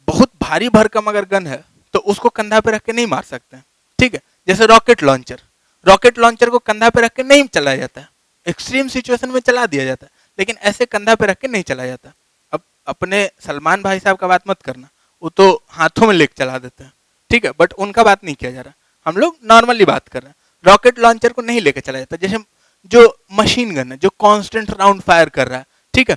बहुत भारी भरकम अगर गन है तो उसको कंधा पे रख के नहीं मार सकते हैं, ठीक है। जैसे रॉकेट लॉन्चर, रॉकेट लॉन्चर को कंधा पे रख के नहीं चलाया जाता है, एक्सट्रीम सिचुएशन में चला दिया जाता है, लेकिन ऐसे कंधा पे रख के नहीं चलाया जाता। अब अपने सलमान भाई साहब का बात मत करना, वो तो हाथों में लेके चला देते हैं, ठीक है, बट उनका बात नहीं किया जा रहा, हम लोग नॉर्मली बात कर रहे हैं। रॉकेट लॉन्चर को नहीं लेके चला जाता, जैसे जो मशीन गन है जो कांस्टेंट राउंड फायर कर रहा है, ठीक है,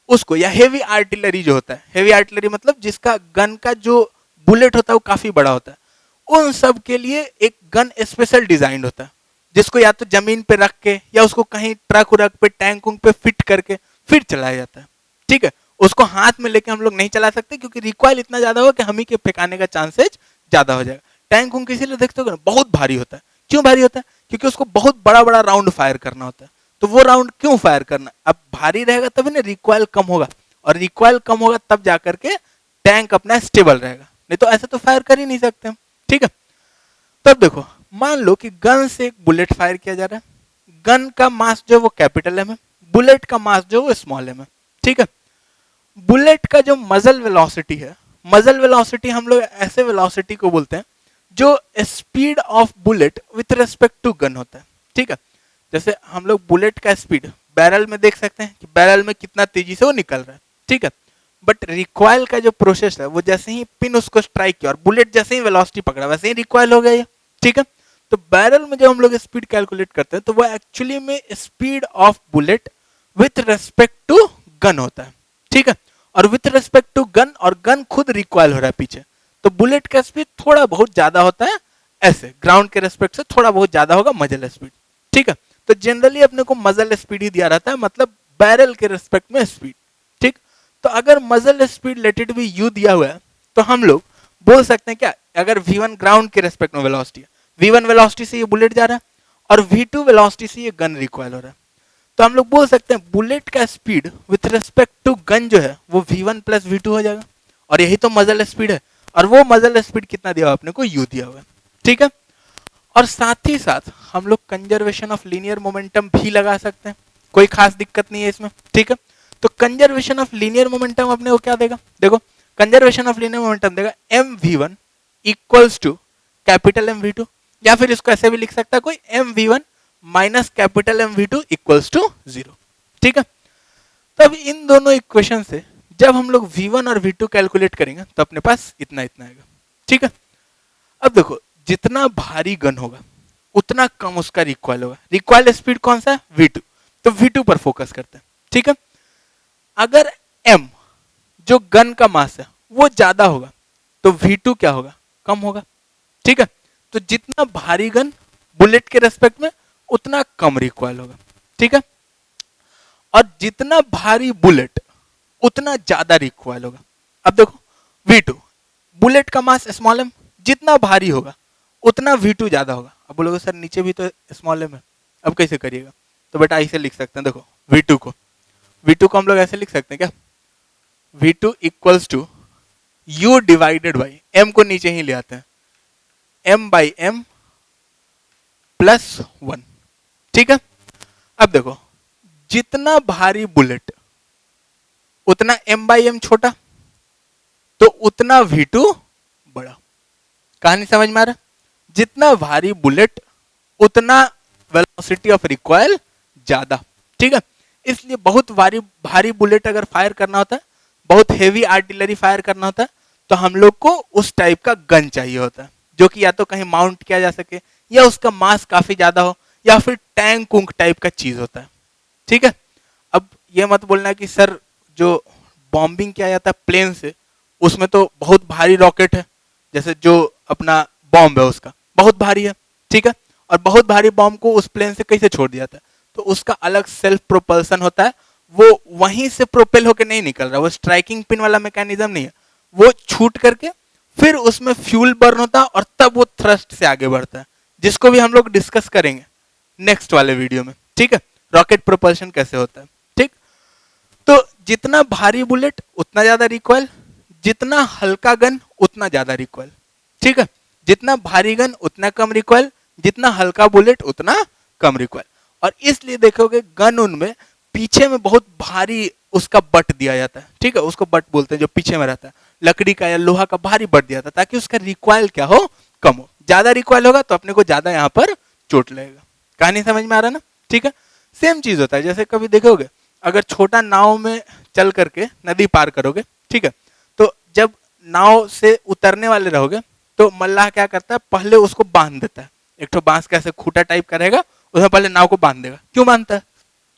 उसको, या हेवी आर्टिलरी जो होता है, हेवी आर्टिलरी मतलब जिसका गन का जो बुलेट होता है वो काफी बड़ा होता है, उन सब के लिए एक गन स्पेशल डिजाइन होता है, जिसको या तो जमीन पे रख के या उसको कहीं ट्रक उरक पे टैंक उंक पे फिट करके फिर चलाया जाता है, ठीक है। उसको हाथ में लेके हम लोग नहीं चला सकते क्योंकि रिकॉइल इतना ज्यादा होगा कि हम ही के फेंकाने का चांसेस ज्यादा हो जाएगा। टैंक उंक इसीलिए देखते हो बहुत भारी होता है, क्यों भारी होता है, क्योंकि उसको बहुत बड़ा बड़ा राउंड फायर करना होता है, तो वो राउंड क्यों फायर करना, अब भारी रहेगा तभी ना रिकॉइल कम होगा, और रिकॉइल कम होगा तब जाकर के टैंक अपना स्टेबल रहेगा, नहीं तो ऐसे तो फायर कर ही नहीं सकते हम, ठीक है। तब देखो मान लो कि गन से एक बुलेट फायर किया जा रहा है, गन का मास जो वो कैपिटल एम है, बुलेट का मास जो वो स्मॉल एम है, ठीक है। बुलेट का जो मजल वेलोसिटी है, मजल वेलोसिटी हम लोग ऐसे वेलोसिटी को बोलते हैं जो speed of bullet with respect to gun होता है, ठीक है। जैसे हम लोग बुलेट का स्पीड बैरल में देख सकते हैं कि बैरल में कितना तेजी से वो निकल रहा है, ठीक है, बट रिकॉइल का जो प्रोसेस है वो जैसे ही पिन उसको स्ट्राइक किया और बुलेट जैसे ही वेलोसिटी पकड़ा वैसे ही रिकॉइल हो गया ये, ठीक है। तो बैरल में जब हम लोग स्पीड कैलकुलेट करते हैं तो वो एक्चुअली में speed of bullet with respect to gun होता है, ठीक है, और विथ रेस्पेक्ट टू गन, और गन खुद रिकॉइल हो रहा है पीछे, तो बुलेट का स्पीड थोड़ा बहुत ज्यादा होता है, ऐसे ग्राउंड के रेस्पेक्ट से थोड़ा बहुत ज्यादा होगा मजल स्पीड, ठीक है। तो जनरली अपने को मजल स्पीड ही दिया रहता है, मतलब बैरल के रेस्पेक्ट में स्पीड, ठीक। तो अगर मजल स्पीड लेटेड भी यू दिया हुआ है तो हम लोग बोल सकते हैं क्या, अगर v1 ग्राउंड के रेस्पेक्ट में वेलोसिटी है, v1 वेलोसिटी से ये बुलेट जा रहा है और v2 वेलोसिटी से ये गन रिकॉइल हो रहा है, तो हम लोग बोल सकते हैं बुलेट का speed with respect to gun जो है वो v1 प्लस v2 हो जाएगा, और यही तो मजल स्पीड है, और वो मजल स्पीड कितना दिया हुआ अपने को, u दिया हुआ है, ठीक है। और साथ ही साथ हम लोग कंजर्वेशन ऑफ लीनियर मोमेंटम भी लगा सकते हैं, कोई खास दिक्कत नहीं है इसमें, ठीक है। तो कंजर्वेशन ऑफ लीनियर मोमेंटम अपने को क्या देगा, देखो कंजर्वेशन ऑफ लीनियर मोमेंटम देगा mv1 equals to capital mv2, या फिर इसको ऐसे भी लिख सकता है कोई mv1 minus capital mv2 equals to 0, ठीक है। तो अब इन दोनों इक्वेशन से जब हम लोग v1 और v2 कैलकुलेट करेंगे तो अपने पास इतना इतना आएगा, ठीक है। अब देखो जितना भारी गन होगा उतना कम उसका रिकॉइल होगा, रिकॉइल स्पीड कौन सा है, v2, तो v2 पर फोकस करते हैं, ठीक है। अगर m जो गन का मास है वो ज्यादा होगा तो v2 क्या होगा, कम होगा, ठीक है। तो जितना भारी गन बुलेट के रेस्पेक्ट में उतना कम रिकॉइल होगा, ठीक है। और जितना भारी बुलेट उतना ज्यादा रिकॉइल होगा। अब देखो V2, बुलेट का मास स्मॉल m, जितना भारी होगा उतना V2 ज्यादा होगा। अब बोलोगे सर नीचे भी तो स्मॉल m है, अब कैसे करिएगा? तो बेटा ऐसे लिख सकते हैं, देखो V2 को हम लोग ऐसे लिख सकते हैं क्या, V2 equals to U divided by m, को नीचे ही ले आते हैं, m बाई m प्लस 1। ठीक है, अब देखो जितना भारी बुलेट उतना m बाई m छोटा, तो उतना V2 बड़ा। कहानी समझ में आ रहा? जितना भारी बुलेट उतना वेलोसिटी ऑफ रिकॉइल ज्यादा। ठीक है, इसलिए बहुत भारी बुलेट अगर फायर करना होता है, बहुत हेवी आर्टिलरी फायर करना होता है, तो हम लोग को उस टाइप का गन चाहिए होता है, जो कि या तो कहीं माउंट किया जा सके, या उसका मास काफी ज्यादा हो, या फिर टैंक उंक टाइप का चीज होता है। ठीक है, अब ये मत बोलना कि सर जो बॉम्बिंग किया जाता है प्लेन से, उसमें तो बहुत भारी रॉकेट है, जैसे जो अपना बॉम्ब है उसका बहुत भारी है। ठीक है, और बहुत भारी बॉम्ब को उस प्लेन से कैसे छोड़ दिया था, तो उसका अलग सेल्फ प्रोपल्सन होता है, वो वहीं से प्रोपेल होकर नहीं निकल रहा, वो स्ट्राइकिंग पिन वाला मैकेनिज्म नहीं है, वो छूट करके फिर उसमें फ्यूल बर्न होता है और तब वो थ्रस्ट से आगे बढ़ता है, जिसको भी हम लोग डिस्कस करेंगे नेक्स्ट वाले वीडियो में। ठीक है, रॉकेट प्रोपल्शन कैसे होता है। ठीक, तो जितना भारी बुलेट उतना ज्यादा रिकॉइल, जितना हल्का गन उतना ज्यादा रिकॉइल। ठीक है, जितना भारी गन उतना कम रिकॉइल, जितना हल्का बुलेट उतना कम रिकॉइल। और इसलिए देखोगे गन उनमें पीछे में बहुत भारी उसका बट दिया जाता है। ठीक है, उसको बट बोलते हैं जो पीछे में रहता है, लकड़ी का या लोहा का भारी बट दिया जाता है, ताकि उसका रिकॉइल क्या हो, कम हो। ज्यादा रिकॉइल होगा तो अपने को ज्यादा यहाँ पर चोट लगेगा। कहानी समझ में आ रहा है ना? ठीक है, सेम चीज होता है, जैसे कभी देखोगे अगर छोटा नाव में चल करके नदी पार करोगे, ठीक है, तो जब नाव से उतरने वाले रहोगे तो मल्लाह क्या करता है, पहले उसको बांध देता है, एक तो बांस का ऐसे खूटा टाइप का रहेगा, उसमें पहले नाव को बांध देगा। क्यों बांधता है?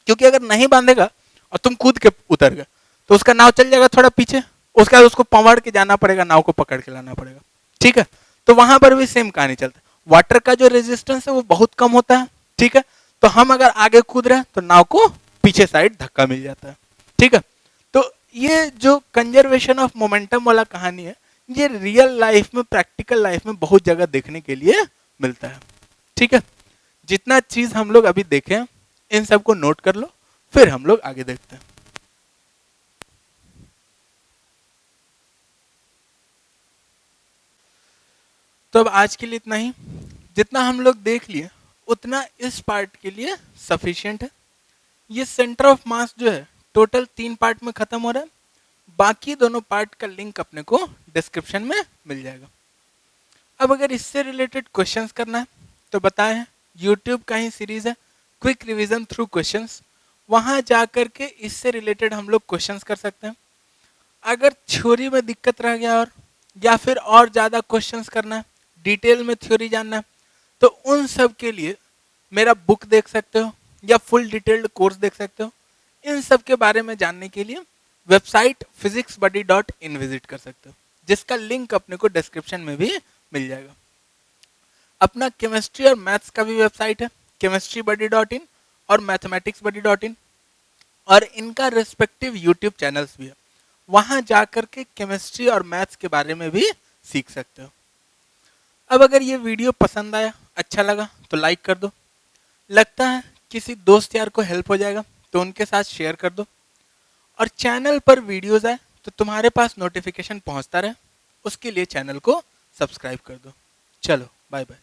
क्योंकि अगर नहीं बांधेगा और तुम कूद के उतर गए तो उसका नाव चल जाएगा थोड़ा पीछे, उसके बाद उसको पकड़ के जाना पड़ेगा, नाव को पकड़ के लाना पड़ेगा। ठीक है, तो वहां पर भी सेम कहानी चलता है, वाटर का जो रेजिस्टेंस है वो बहुत कम होता है। ठीक है, तो हम अगर आगे कूद रहे हैं तो नाव को पीछे साइड धक्का मिल जाता है। ठीक है, तो ये जो कंजर्वेशन ऑफ मोमेंटम वाला कहानी है, ये रियल लाइफ में, प्रैक्टिकल लाइफ में बहुत जगह देखने के लिए मिलता है। ठीक है, जितना चीज हम लोग अभी देखें इन सबको नोट कर लो, फिर हम लोग आगे देखते हैं। तो अब आज के लिए इतना ही, जितना हम लोग देख लिए उतना इस पार्ट के लिए सफिशिएंट है। ये सेंटर ऑफ मास जो है टोटल 3 पार्ट में खत्म हो रहा है, बाकी दोनों पार्ट का लिंक अपने को डिस्क्रिप्शन में मिल जाएगा। अब अगर इससे रिलेटेड क्वेश्चंस करना है तो बताएं, यूट्यूब का ही सीरीज है क्विक रिवीजन थ्रू क्वेश्चंस, वहां जाकर के इससे रिलेटेड हम लोग क्वेश्चंस कर सकते हैं। अगर थ्योरी में दिक्कत रह गया और या फिर और ज़्यादा क्वेश्चंस करना है, डिटेल में थ्योरी जानना है, तो उन सब के लिए मेरा बुक देख सकते हो या फुल डिटेल्ड कोर्स देख सकते हो। इन सब के बारे में जानने के लिए वेबसाइट physicsbuddy.in विजिट कर सकते हो, जिसका लिंक अपने को डिस्क्रिप्शन में भी मिल जाएगा। अपना केमिस्ट्री और मैथ्स का भी वेबसाइट है chemistry buddy.in और mathematicsbuddy.in, और इनका रिस्पेक्टिव यूट्यूब चैनल्स भी है, वहां जाकर के केमिस्ट्री और मैथ्स के बारे में भी सीख सकते हो। अब अगर ये वीडियो पसंद आया, अच्छा लगा तो लाइक कर दो, लगता है किसी दोस्त यार को हेल्प हो जाएगा तो उनके साथ शेयर कर दो, और चैनल पर वीडियोस आए तो तुम्हारे पास नोटिफिकेशन पहुंचता रहे, उसके लिए चैनल को सब्सक्राइब कर दो। चलो बाय बाय।